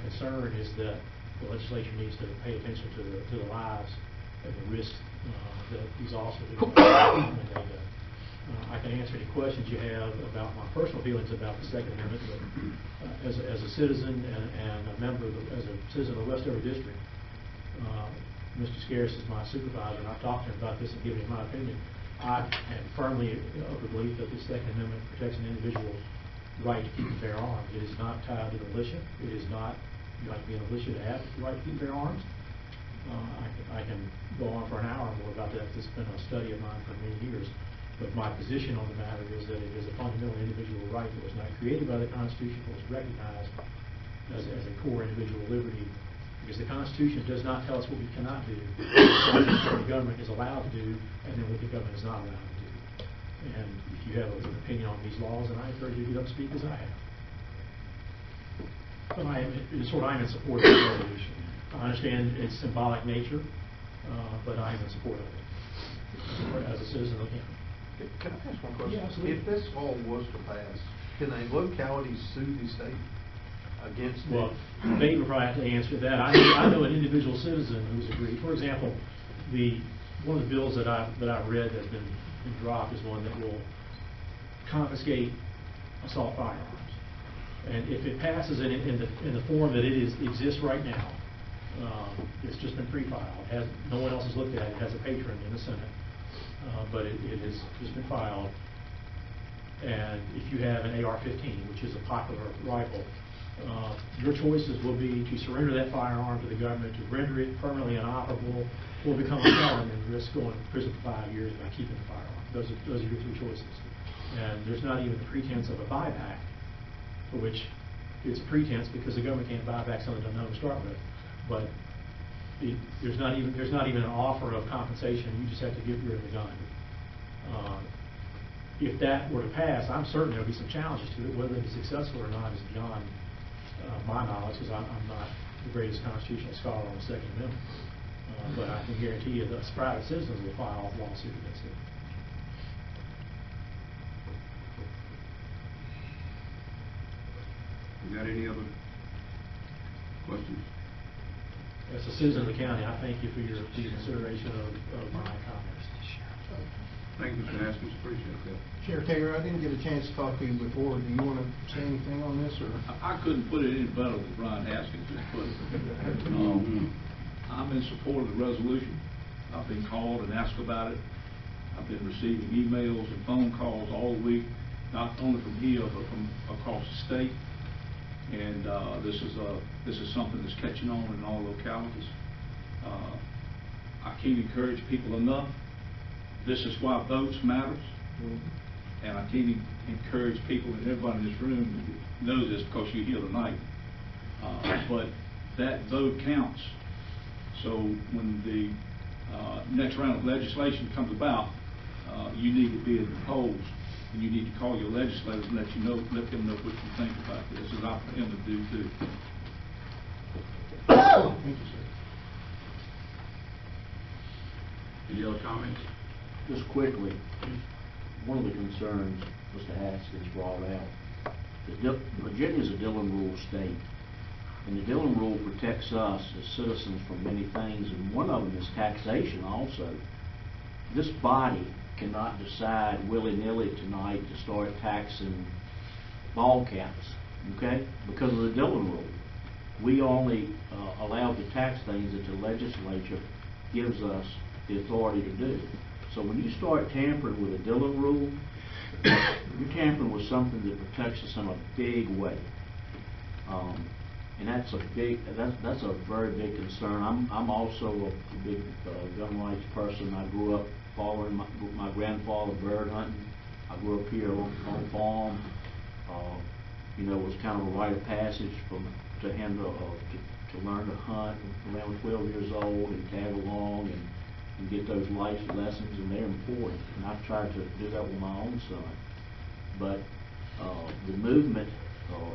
concern is that the legislature needs to pay attention to the lives and the risks that these officers are when they go. I can answer any questions you have about my personal feelings about the Second Amendment, but as a citizen and a member as a citizen of the Westover District, Mr. Scaris is my supervisor, and I've talked to him about this and given him my opinion. I am firmly of the belief that the Second Amendment protects an individual's right to keep and bear arms. It is not tied to the militia. It is not, you have to be in a militia to have the right to keep and bear arms. I can go on for an hour more about that. It's been a study of mine for many years. But my position on the matter is that it is a fundamental individual right that was not created by the Constitution, but was recognized as a core individual liberty. Because the Constitution does not tell us what we cannot do, what the government is allowed to do, and then what the government is not allowed to do. And if you have an opinion on these laws, then I encourage you to get up and speak as I have. But I am in support of the resolution. I understand its symbolic nature, but I am in support of it as a citizen of the county.
Can I ask one question?
Yeah, absolutely.
If this law was to pass, can a locality sue the state against it?
Well, they would probably have to answer that. I know an individual citizen who's agreed. For example, one of the bills that I've read that's been dropped is one that will confiscate assault firearms. And if it passes in the form that it exists right now, it's just been pre-filed. No one else has looked at it. It has a patron in the Senate. But it has just been filed. And if you have an AR-15, which is a popular rifle, your choices will be to surrender that firearm to the government, to render it permanently inoperable, or become a felon and risk going to prison for 5 years by keeping the firearm. Those are your three choices. And there's not even the pretense of a buyback, for which it's a pretense because the government can't buy back something unknown to start with. But there's not even an offer of compensation. You just have to get rid of the gun. If that were to pass, I'm certain there'll be some challenges to it. Whether it's successful or not is beyond my knowledge, because I'm not the greatest constitutional scholar on the Second Amendment. But I can guarantee you that private citizens will file a lawsuit against it.
You got any other questions?
As a citizen of the county, I thank you for your consideration of my comments.
Thank you, Mr. Haskins. Appreciate that.
Chair Taylor, I didn't get a chance to talk to you before. Do you want to say anything on this, or?
I couldn't put it any better than Brian Haskins just put it. I'm in support of the resolution. I've been called and asked about it. I've been receiving emails and phone calls all week, not only from here, but from across the state. And this is something that's catching on in all localities. I can't encourage people enough. This is why votes matters. And I can't encourage people, and everybody in this room knows this because you're here tonight. But that vote counts. So when the next round of legislation comes about, you need to be at the polls, and you need to call your legislators and let them know what you think about this, as I plan to do too.
Thank you, sir.
Any other comments?
Just quickly, one of the concerns Mr. Haskins brought out, Virginia is a Dillon Rule state, and the Dillon Rule protects us as citizens from many things, and one of them is taxation also. This body cannot decide willy-nilly tonight to start taxing ball caps, okay? Because of the Dillon rule. We only allowed to tax things that the legislature gives us the authority to do. So when you start tampering with the Dillon rule, you're tampering with something that protects us in a big way. And that's a very big concern. I'm also a big gun rights person. I grew up following my grandfather bird hunting. I grew up here on a farm. You know, it was kind of a rite of passage to learn to hunt around 12 years old and tag along and get those life lessons, and they're important. And I've tried to do that with my own son. But the movement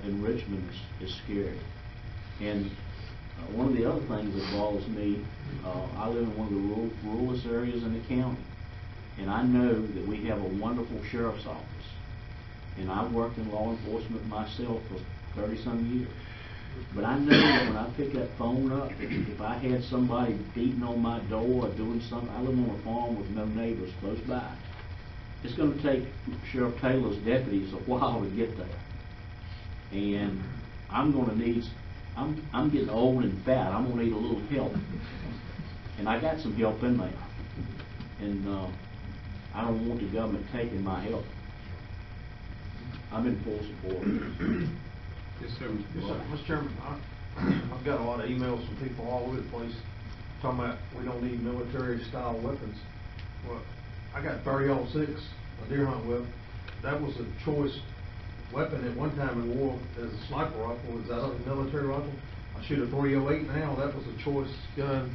in Richmond is scary. And one of the other things that bothers me, I live in one of the ruralest areas in the county, and I know that we have a wonderful sheriff's office. And I've worked in law enforcement myself for 30-some years. But I know that when I pick that phone up, if I had somebody beating on my door or doing something, I live on a farm with no neighbors close by. It's going to take Sheriff Taylor's deputies a while to get there. And I'm going to need, I'm getting old and fat. I'm going to need a little help. And I got some help in there. And I don't want the government taking my help. I'm in full support.
Yes, sir.
Yes, sir. Mr. Chairman, I've got a lot of emails from people all over the place talking about we don't need military-style weapons. Well, I got 30-06, a deer hunt whip. That was a choice weapon at one time in war as a sniper rifle. Is that a military rifle? I shoot a 308 now. That was a choice gun.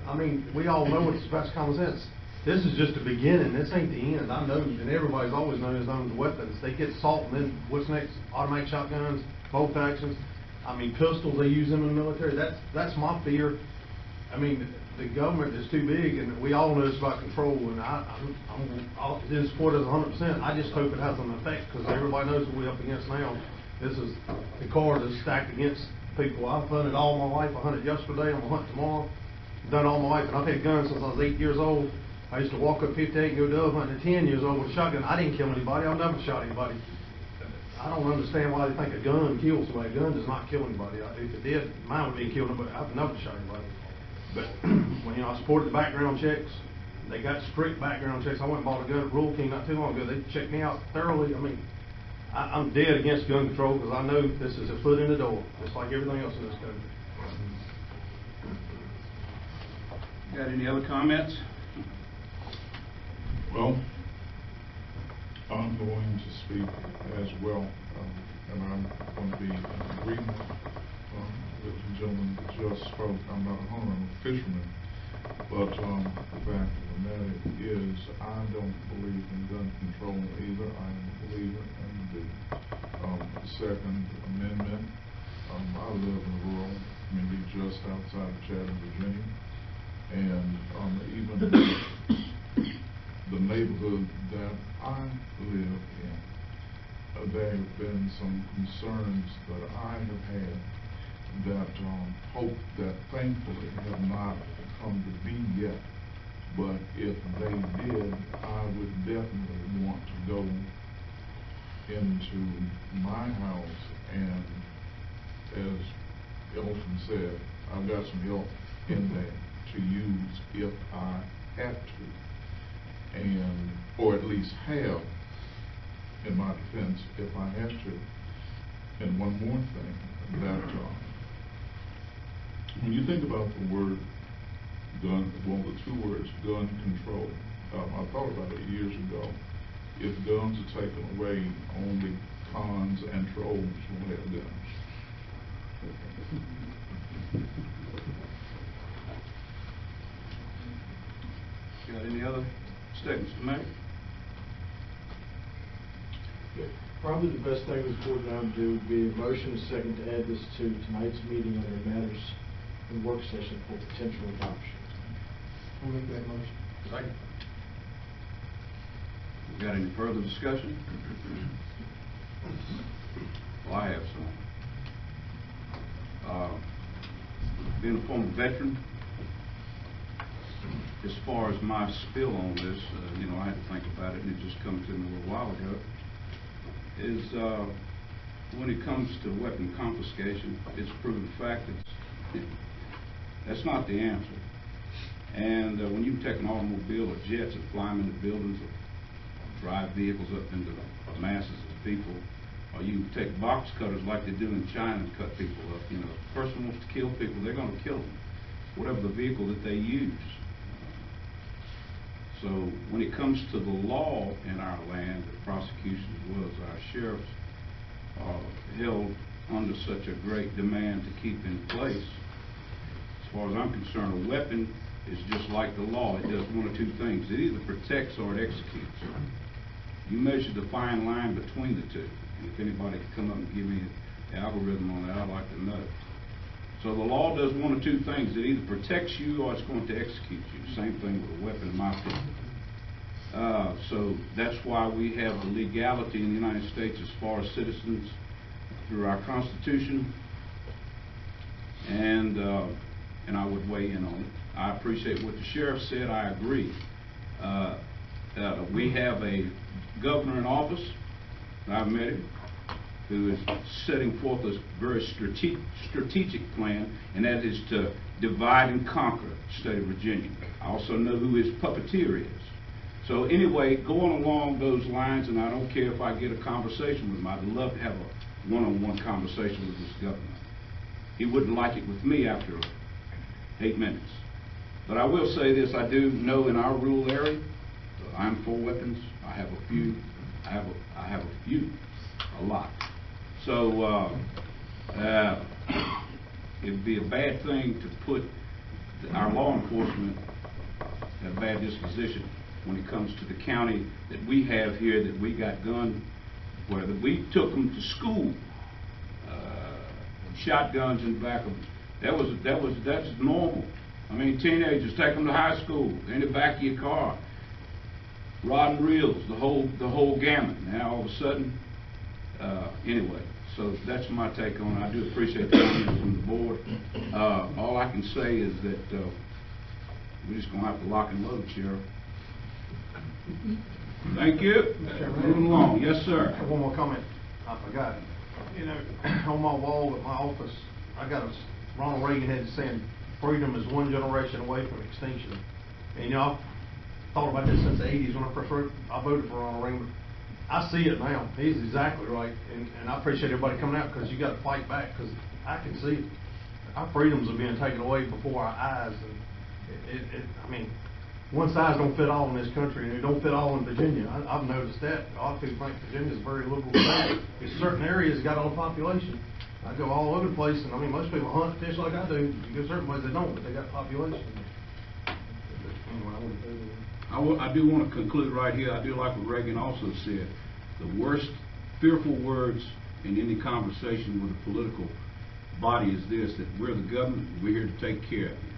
I mean, we all know it's best common sense. This is just the beginning. This ain't the end. I know, and everybody's always known as owns weapons. They get assault, and then what's next? Automatic shotguns, bolt actions. I mean, pistols. They use them in the military. That's my fear. I mean, the government is too big, and we all know it's about control. And I'm in support of it 100%. I just hope it has an effect because everybody knows what we're up against now. This is the card is stacked against people. I've hunted all my life. I hunted yesterday. I'm gonna hunt tomorrow. I've done all my life, and I've had guns since I was 8 years old. I used to walk up 58 and go dove hunting at 10 years old with a shotgun. I didn't kill anybody. I've never shot anybody. I don't understand why they think a gun kills somebody. A gun does not kill anybody. If it did, mine would be killed, but I've never shot anybody. But when I supported the background checks, they got strict background checks. I went and bought a gun at Rural King not too long ago. They checked me out thoroughly. I mean, I'm dead against gun control because I know this is a foot in the door, just like everything else in this country.
Got any other comments?
Well, I'm going to speak as well, and I'm going to be in agreement with the gentleman that just spoke. I'm not a hunter, I'm a fisherman, but the fact of the matter is I don't believe in gun control either. I am a believer in the Second Amendment. I live in a rural community just outside of Chatham, Virginia, and even the neighborhood that I live in, there have been some concerns that I have had that hope that thankfully have not come to be yet. But if they did, I would definitely want to go into my house and, as Elton said, I've got some help in there to use if I had to. And, or at least have in my defense if I have to. And one more thing, that when you think about the word gun, well, the two words, gun control, I thought about it years ago. If guns are taken away, only cons and trolls will have guns.
Got any other statements to make?
Probably the best thing this board now to do would be a motion second to add this to tonight's meeting under matters in work session for potential adoption.
I'll make that motion.
Second. Got any further discussion? Well, I have some. Being a former veteran, as far as my spill on this, you know, I had to think about it, and it just come to me a little while ago, is when it comes to weapon confiscation, it's a proven fact that that's not the answer. And when you take an automobile or jets and fly them into buildings or drive vehicles up into masses of people, or you take box cutters like they do in China and cut people up, you know, if a person wants to kill people, they're going to kill them, whatever the vehicle that they use. So when it comes to the law in our land, the prosecution as well as our sheriffs are held under such a great demand to keep in place. As far as I'm concerned, a weapon is just like the law. It does one of two things. It either protects or it executes. You measure the fine line between the two. And if anybody could come up and give me the algorithm on that, I'd like to know. So the law does one of two things. It either protects you or it's going to execute you. Same thing with a weapon, in my opinion. So that's why we have the legality in the United States as far as citizens through our Constitution. And I would weigh in on it. I appreciate what the sheriff said. I agree. We have a governor in office, I've met him, who is setting forth a very strategic plan, and that is to divide and conquer the state of Virginia. I also know who his puppeteer is. So anyway, going along those lines, and I don't care if I get a conversation with him, I'd love to have a one-on-one conversation with this governor. He wouldn't like it with me after 8 minutes. But I will say this, I do know in our rural area, I'm for weapons. I have a few. I have a few, a lot. So it'd be a bad thing to put our law enforcement at a bad disposition when it comes to the county that we have here, that we got guns, where we took them to school, shotguns in the back of them. That's normal. I mean, teenagers take them to high school, in the back of your car, rod and reels, the whole gamut. Now all of a sudden, anyway, so that's my take on it. I do appreciate the comments from the board. All I can say is that we're just going to have to lock and load, Sheriff. Thank you. Moving along. Yes, sir.
I have one more comment. I forgot. You know, on my wall at my office, I got Ronald Reagan had saying, "Freedom is one generation away from extinction." And you know, I've thought about this since the 80s when I first I voted for Ronald Reagan. I see it now. He's exactly right, and I appreciate everybody coming out, because you got to fight back, because I can see it. Our freedoms are being taken away before our eyes, and I mean, one size don't fit all in this country, and it don't fit all in Virginia. I've noticed that. A lot of people think Virginia's a very liberal state. In certain areas, got all the population. I go all over the place, and I mean, most people hunt, fish like I do. You go certain places they don't, but they got population. Anyway,
I do want to conclude right here. I do like what Reagan also said. The worst fearful words in any conversation with a political body is this, that we're the government, we're here to take care of you.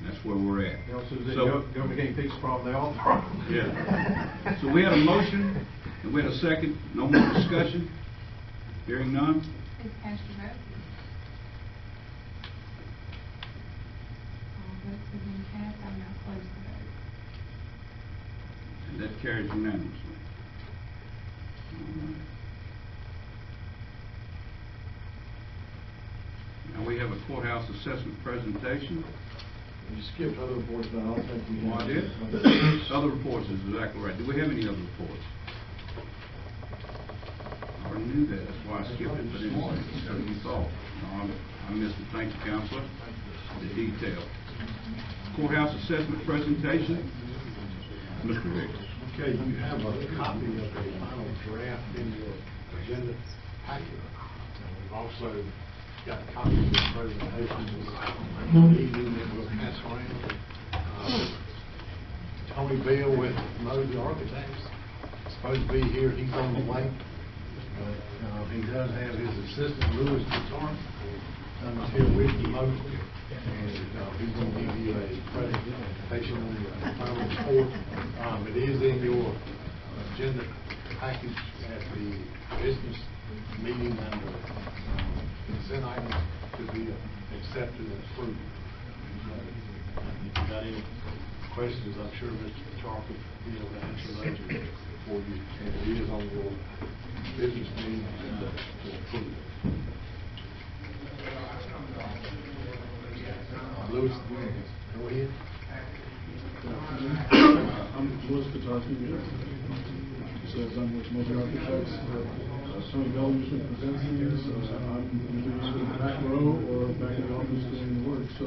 And that's where we're at.
you know, so government can't fix the problem, they all the problem.
Yeah. So we had a motion, and we had a second. No more discussion. Hearing none.
Please cast your vote. All votes have been cast. I will now close the vote.
And that carries unanimously. All right. Now we have a courthouse assessment presentation.
You skipped other reports, but I don't think we
Oh, I did? Other reports is exactly right. Do we have any other reports? I already knew that. That's why I skipped it, but anyway, so you thought. No, I missed it. Thank you, Counselor. The detail. Courthouse assessment presentation. Mr. Hicks.
Okay, you have a copy of the final draft in your agenda packet. And we've also got copies of the presentation this evening that we'll pass around. Tony Bill with Mosey Architects is supposed to be here. He's on the way. But he does have his assistant, Louis Guitar, here with you, Mosey. And he's going to give you a presentation on the final report. It is in your agenda package at the business meeting under consent items to be accepted and approved. If you guys got any questions, I'm sure Mr. Tarp will be able to answer those for you. And it is on your business meeting agenda to approve. Louis, go ahead.
I'm Louis Katarski. Says I'm with Motor Architects. Tony Bell usually presents these. I'm usually in the back row or back in the office doing the work. So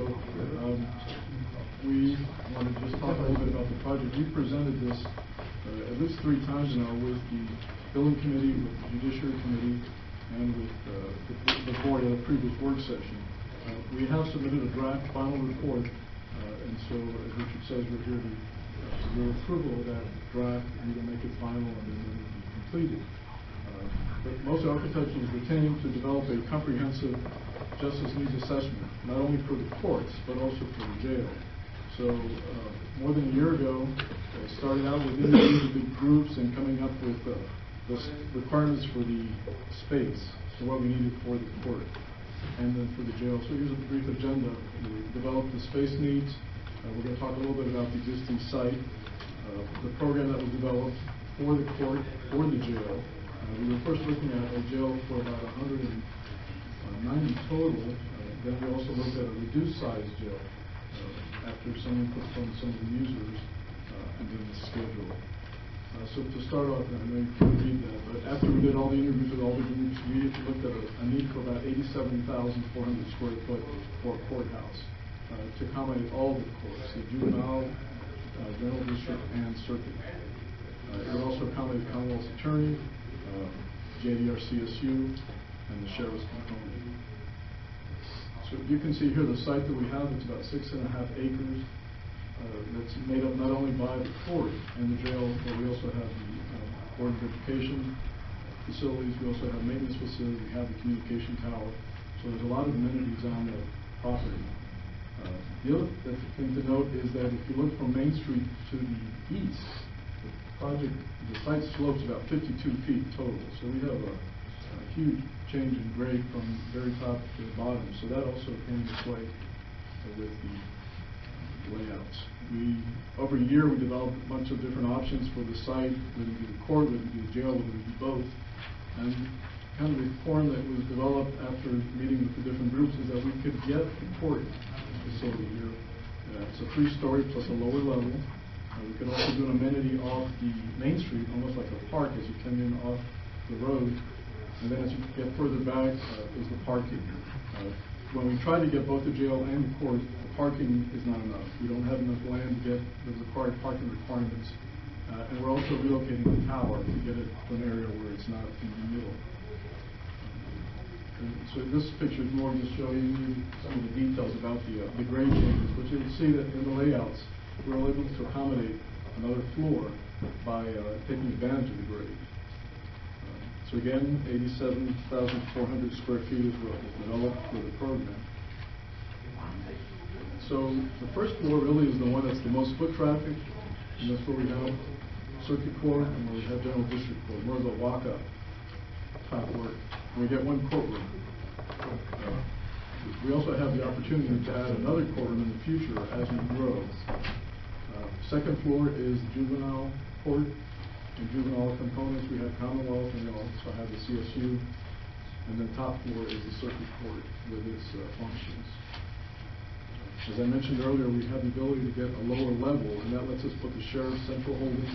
we want to just talk a little bit about the project. We presented this at least 3 times now with the Building Committee, with the Judiciary Committee, and with the board at a previous work session. We have submitted a draft final report, and so as Richard says, we're here to your approval of that draft, and to make it final and then it will be completed. But most architects was retained to develop a comprehensive justice needs assessment, not only for the courts, but also for the jail. So more than a year ago, started out with individual groups and coming up with the requirements for the space, so what we needed for the court, and then for the jail. So here's a brief agenda. We developed the space needs. We're going to talk a little bit about the existing site, the program that was developed for the court, for the jail. We were first looking at a jail for about 190 total. Then we also looked at a reduced size jail after some input from some of the users, and then the schedule. So to start off, I know you can't read that, but after we did all the interviews with all the groups, we looked at a need for about 87,400 square foot for a courthouse to accommodate all the courts, the juvenile, general district, and circuit. It would also accommodate Commonwealth's attorney, JDR CSU, and the sheriff's component. So you can see here the site that we have. It's about 6.5 acres. That's made up not only by the court and the jail, but we also have the Board of Education facilities. We also have maintenance facilities. We have the communication tower. So there's a lot of amenities on that property. The other thing to note is that if you look from Main Street to the east, the site slopes about 52 feet total. So we have a huge change in grade from very top to the bottom. So that also came into play with the layouts. Over a year, we developed a bunch of different options for the site, whether we do the court, whether we do the jail, whether we do both. And kind of the form that was developed after meeting with the different groups is that we could get the court facility here. It's a 3-story plus a lower level. We could also do an amenity off the Main Street, almost like a park as you come in off the road. And then as you get further back is the parking. When we try to get both the jail and the court, the parking is not enough. We don't have enough land to get the required parking requirements. And we're also relocating the tower to get it to an area where it's not in the middle. So this picture is more just showing you some of the details about the grade changes, but you can see that in the layouts, we're able to accommodate another floor by taking advantage of the grade. So again, 87,400 square feet is what was developed for the program. So the first floor really is the one that's the most foot traffic, and that's where we have circuit court and where we have general district court, more of a walk-up type work. And we get one courtroom. We also have the opportunity to add another courtroom in the future as we grow. Second floor is juvenile court and juvenile components. We have Commonwealth, and we also have the CSU. And then top floor is the circuit court with its functions. As I mentioned earlier, we have the ability to get a lower level, and that lets us put the sheriff's central holding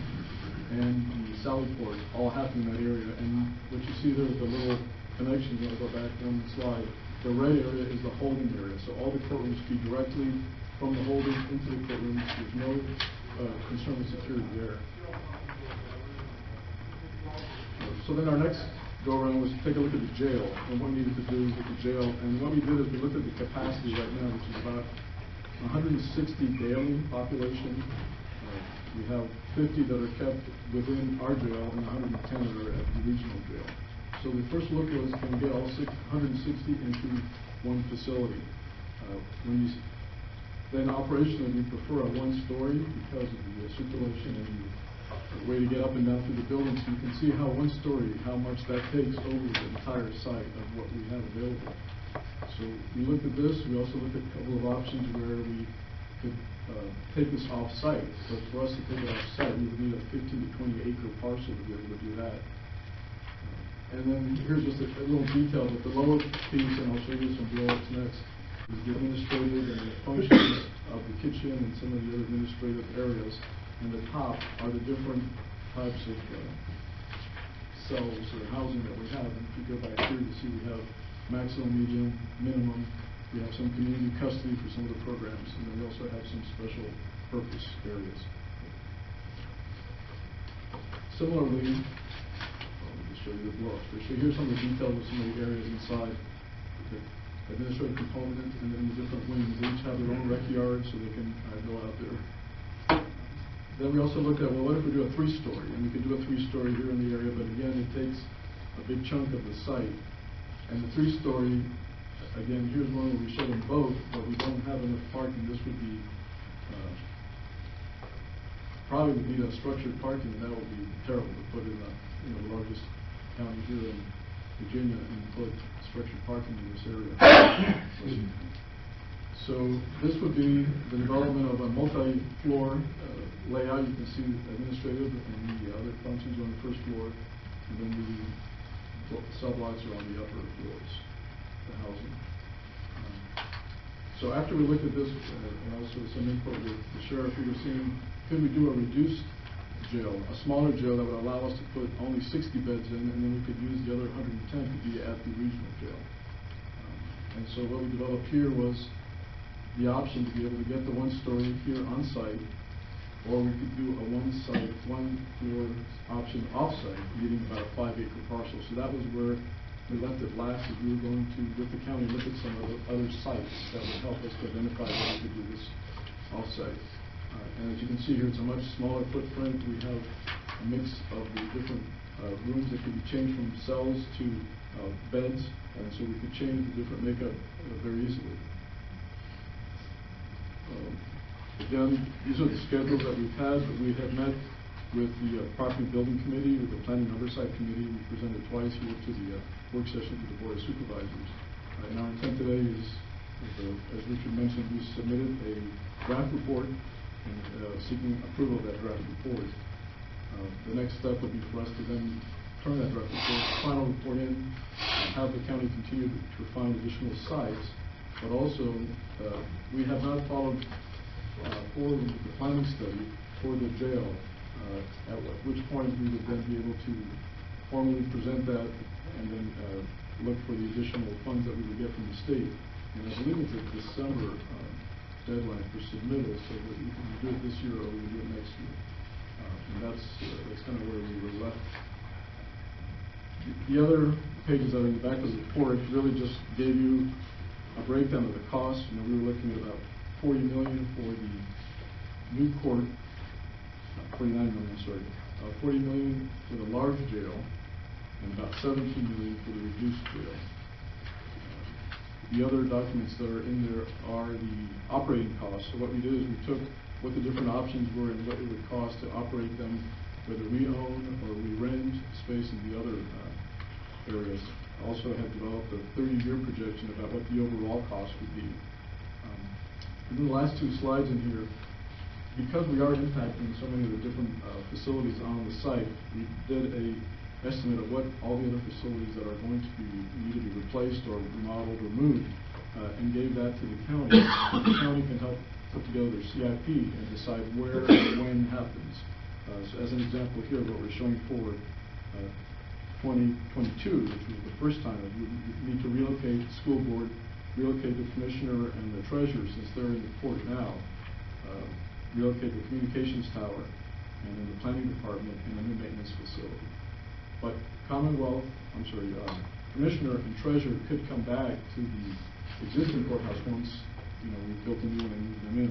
and the Sally Port all happen in that area. And what you see there is the little connection. I'll go back one slide. The red area is the holding area, so all the courtrooms feed directly from the holding into the courtrooms. There's no concern with security there. So then our next go-around was to take a look at the jail and what we needed to do with the jail. And what we did is we looked at the capacity right now, which is about 160 daily population. We have 50 that are kept within our jail and 110 that are at the regional jail. So the first look was, can we get all 160 into one facility? Then operationally, we prefer a 1-story because of the circulation and the way to get up and down through the building. So you can see how 1-story, how much that takes over the entire site of what we have available. So we looked at this. We also looked at a couple of options where we could take this off-site. But for us to take it off-site, we would need a 15 to 20 acre parcel to be able to do that. And then here's just a little detail that the lower piece, and I'll show you some blow-ups next, is the administrative and the functions of the kitchen and some of the other administrative areas. And the top are the different types of cells or housing that we have. And if you go back here, you see we have maximum, medium, minimum. We have some community custody for some of the programs, and then we also have some special purpose areas. Similarly, I'll just show you the blow-ups. So here's some of the details of some of the areas inside the administrative component, and then the different wings. They each have their own rec yard, so they can go out there. Then we also looked at, well, what if we do a 3-story? And we could do a 3-story here in the area, but again, it takes a big chunk of the site. And the 3-story, again, here's one where we show them both, but we don't have enough parking. This would be, probably would need a structured parking, and that would be terrible to put in the largest county here in Virginia and put structured parking in this area. So this would be the development of a multi-floor layout. You can see administrative and the other functions on the first floor, and then the sublocks are on the upper floors, the housing. So after we looked at this, and also some input with the sheriff, we were seeing, could we do a reduced jail, a smaller jail that would allow us to put only 60 beds in, and then we could use the other 110 to be at the regional jail. And so what we developed here was the option to be able to get the 1-story here on site, or we could do a 1-floor option off-site, needing about a 5-acre parcel. So that was where we left it last, is we were going to, with the county, look at some of the other sites that would help us to identify where we could do this off-site. And as you can see here, it's a much smaller footprint. We have a mix of the different rooms that could be changed from cells to beds, and so we could change the different makeup very easily. Again, these are the schedules that we've had. We have met with the Property Building Committee, with the Planning and Oversight Committee. We presented twice here to the work session to the Board of Supervisors. And our intent today is, as Richard mentioned, we submitted a draft report and seeking approval of that draft report. The next step would be for us to then turn that draft report, final report in, and have the county continue to refine additional sites. But also, we have not followed forward with the planning study for the jail, at which point we would then be able to formally present that and then look for the additional funds that we would get from the state. And I believe it's a December deadline for submittal, so that we can do it this year or we can do it next year. And that's kind of where we were left. The other pages that are in the back of the report really just gave you a breakdown of the costs. We were looking at about $40 million for the new court, $49 million, sorry, $40 million for the large jail, and about $17 million for the reduced jail. The other documents that are in there are the operating costs. So what we did is we took what the different options were and what it would cost to operate them, whether we own or we rent space in the other areas. Also have developed a 30-year projection about what the overall cost would be. And then the last 2 slides in here, because we are impacting so many of the different facilities on the site, we did a estimate of what all the other facilities that are going to need to be replaced or remodeled or moved, and gave that to the county. The county can help put together their CIP and decide where and when happens. So as an example here, what we're showing for 2022, which was the first time that we need to relocate the school board, relocate the commissioner and the treasurer, since they're in the court now, relocate the communications tower, and then the planning department and the new maintenance facility. But commissioner and treasurer could come back to the existing courthouse once we've built a new one and moved them in.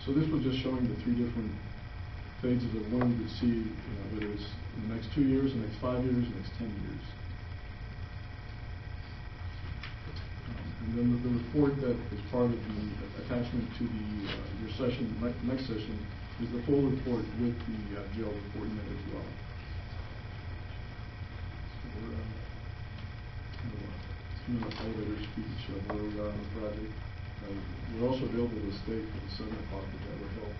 So this was just showing the 3 different phases of when we would see whether it's in the next 2 years, the next 5 years, the next 10 years. And then the report that is part of the attachment to your session, next session, is the full report with the jail report in it as well. So we're kind of an elevator speech of where we are on the project.
We're also available to stay for the 7 o'clock if that would help.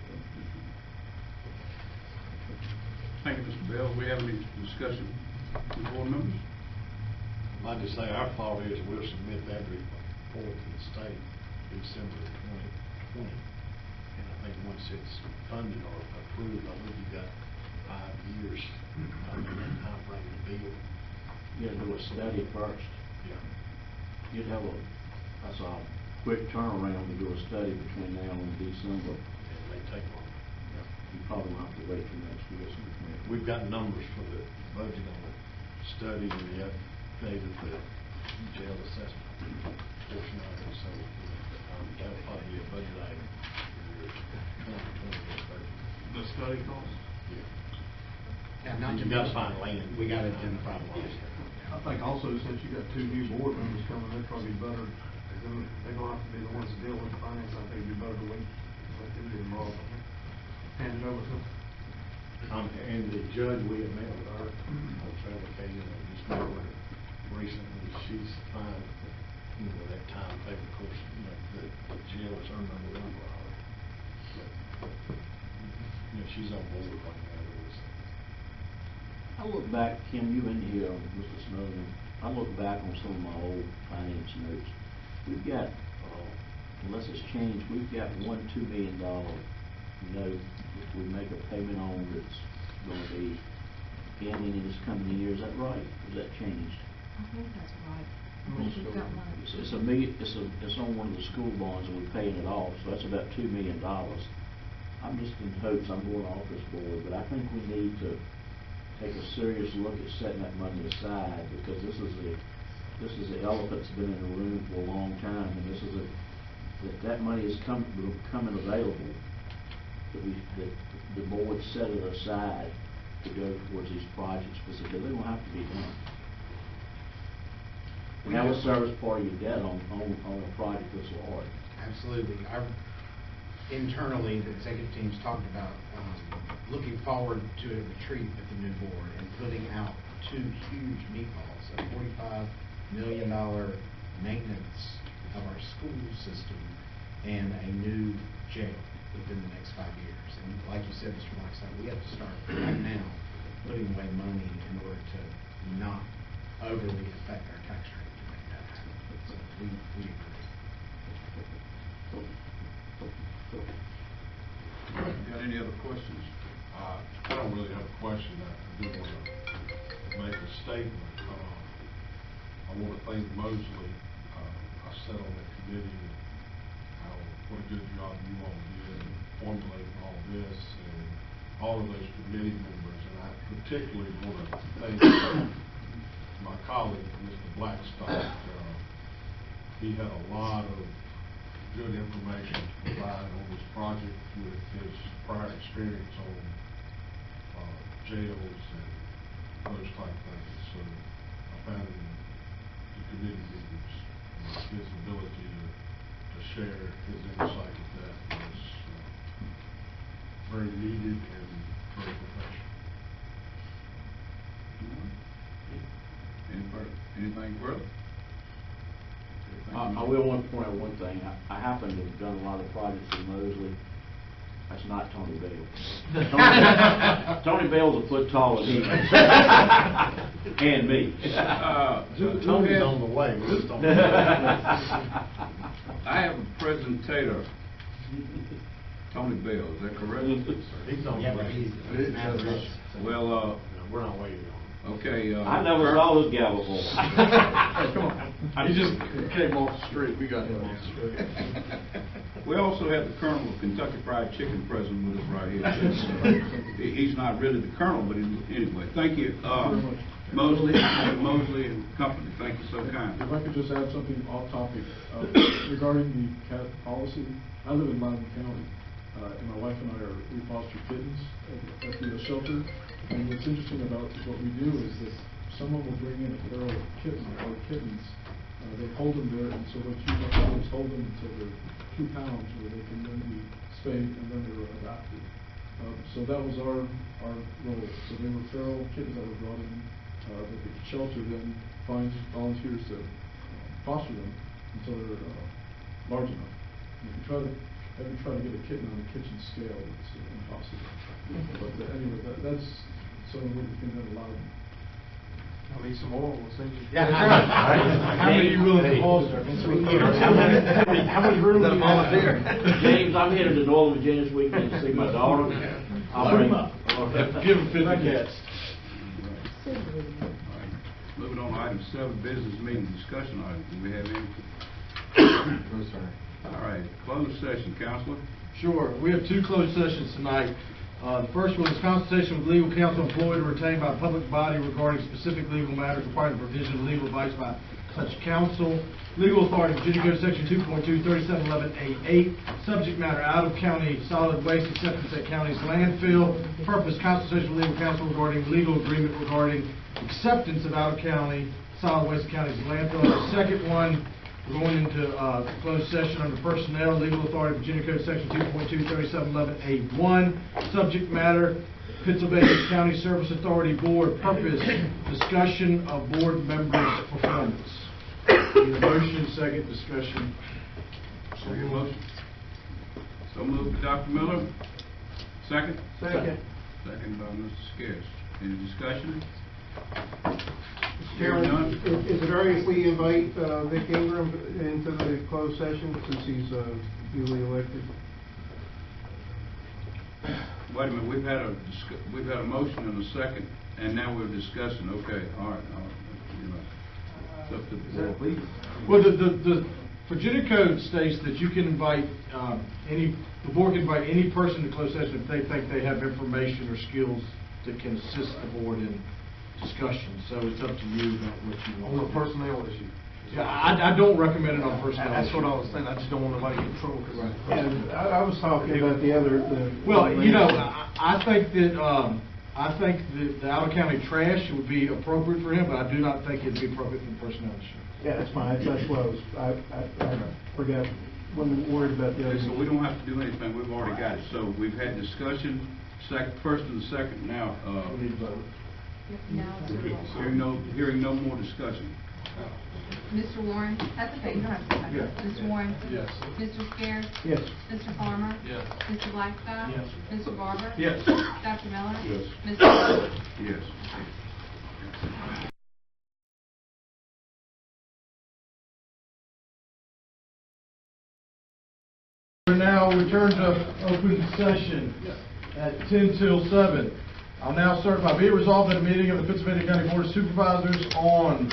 Thank you, Mr. Bell. We have any discussion with board members?
I'd just say our thought is we'll submit that report to the state December 2020. And I think once it's funded or approved, I believe you got 5 years in that time frame to build.
You gotta do a study first.
Yeah.
You'd have that's a quick turnaround to do a study between now and December.
It may take long.
You probably won't have to wait till next year.
We've got numbers for the budget on the study, and we updated the jail assessment portion of it, so that'll probably be a budget item for your 2020 budget.
The study cost?
Yeah.
Yeah, not
You
to
gotta
mention,
find land.
we gotta identify the land.
I think also since you got 2 new board members coming, they'd probably be better, they're gonna have to be the ones that deal with the finance. I think it'd be better to wait, let them get involved. Hand it over to them.
And the judge, we have met with her on Trevor Kagan, and just met with her recently. She's fine, with that timetable. Of course, the jail is her number 1 priority. But, she's on board right now with us.
I look back, Kim, you in here, Mr. Snowden, I look back on some of my old finance notes. We've got, unless it's changed, we've got $2 million note if we make a payment on that's going to be ending in this coming year. Is that right? Or is that changed?
I think that's right. I think we've got one.
It's on one of the school bonds and we're paying it off, so that's about $2 million. I'm just in hopes, I'm going off this board, but I think we need to take a serious look at setting that money aside, because this is the elephant that's been in the room for a long time, and that money is becoming available. That the board set it aside to go towards these projects, because they don't have to be done. And that will serve as part of your debt on a project this large.
Absolutely. Internally, the executive team's talked about looking forward to a retreat with the new board and putting out 2 huge meatballs, a $45 million maintenance of our school system and a new jail within the next 5 years. And like you said, Mr. Blackstock, we have to start right now putting away money in order to not overly affect our tax rate to make that happen. So we agree.
Got any other questions?
I don't really have a question. I do want to make a statement. I want to thank Mosley. I sat on that committee and what a good job you all did in formulating all this and all of those committee members. And I particularly want to thank my colleague, Mr. Blackstock. He had a lot of good information to provide on this project with his prior experience on jails and those type things. So I found in the committee meetings his ability to share his insight with that was very needed and very professional.
Anything further?
I will want to point out one thing. I happen to have done a lot of projects in Mosley. That's not Tony Bell. Tony Bell's a foot taller than he is. And me.
Tony's on the way. Just on the way.
I have a presentator, Tony Bell, is that correct?
He's on the
Yeah, but
way.
Well,
No, we're not waiting on him.
okay.
I never saw this guy before.
Hey, come on. He just came off the street. We got him off the street.
We also have the Colonel of Kentucky Fried Chicken present with us right here. He's not really the Colonel, but anyway, thank you. Mosley and Company, thank you so kindly.
If I could just add something off topic regarding the cat policy. I live in Loudoun County, and my wife and I we foster kittens at the shelter. And what's interesting about what we do is that someone will bring in a feral kitten or kittens. They hold them there, and so what you have to do is hold them until they're 2 pounds, where they can then be spayed and then they're adopted. So that was our role. So they were feral kittens that were brought in. The shelter then finds volunteers to foster them until they're large enough. If you try to get a kitten on a kitchen scale, it's impossible. But anyway, that's something we can have allowed.
I need some oil, we'll send you.
Yeah. How many are you willing to foster?
How much room do you have?
James, I'm headed to Northern Virginia this weekend to see my daughter. I'll bring up.
Give them 50 cats.
All right. Moving on to item 7, business meeting discussion items. Do we have any?
No, sir.
All right, closed session, Counselor.
Sure. We have 2 closed sessions tonight. The first one is consultation with legal counsel employed or retained by a public body regarding specific legal matters requiring the provision of legal advice by such counsel. Legal authority, Virginia Code Section 2.2, 3711A8. Subject matter, out-of-county solid waste acceptance at county's landfill. Purpose, consultation with legal counsel regarding legal agreement regarding acceptance of out-of-county solid waste at county's landfill. The second one, we're going into closed session under personnel, legal authority, Virginia Code Section 2.2, 3711A1. Subject matter, Pittsylvania County Service Authority Board. Purpose, discussion of board members' performance. Need a motion, second discussion.
So your motion. So moved by Dr. Miller. Second?
Second.
Second by Mr. Scarce. Any discussion?
Mr.
Hearing none.
Chairman, is it all right if we invite Vic Ingram into the closed session since he's newly elected?
Wait a minute, we've had a motion and a second, and now we're discussing. Okay, all right. You know, it's up to the board.
Well, the Virginia Code states that you can invite the board can invite any person to closed session if they think they have information or skills that can assist the board in discussion. So it's up to you about what you want.
On the personnel issue.
Yeah, I don't recommend it on personnel.
That's what
issue.
I was saying, I just don't want nobody to get in trouble.
And I was talking about the other.
Well, you know, I think that the out-of-county trash would be appropriate for him, but I do not think it'd be appropriate for the personnel issue.
Yeah, that's fine. That's what I forgot. Wasn't worried about the other.
Okay, so we don't have to do anything. We've already got it. So we've had discussion, first and the second. Now,
We need to vote.
hearing no more discussion.
Mr. Warren, that's okay, you don't have to say.
Yeah.
Mr. Warren?
Yes.
Mr. Scarce?
Yes.
Mr. Farmer?
Yes.
Mr. Blackstock?
Yes.
Mr. Barber?
Yes.
Dr. Miller?
Yes.
Mr. Miller?
Yes.
We're now returned to open session at 10 till 7. I'll now certify, be it resolved that a meeting of the Pittsylvania County Board of Supervisors on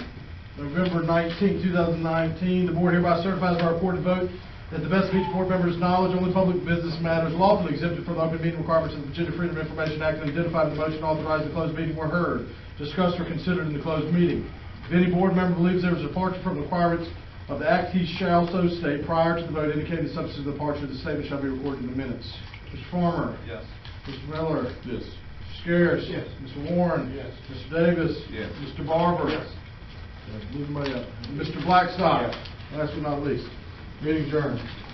November 19, 2019, the board hereby certifies by reported vote that the best of each board member's knowledge, only public business matters lawfully exempted from the open meeting requirements of the Virginia Freedom of Information Act and identified in the motion authorizing the closed meeting were heard, discussed, or considered in the closed meeting. If any board member believes there is a departure from the requirements of the Act, he shall so state prior to the vote, indicating the substance of the departure. The statement shall be recorded in the minutes. Mr. Farmer?
Yes.
Mr. Miller?
Yes.
Mr. Scarce?
Yes.
Mr. Warren?
Yes.
Mr. Davis?
Yes.
Mr. Barber?
Yes.
Move somebody up. Mr. Blackstock? Last but not least. Meeting adjourned.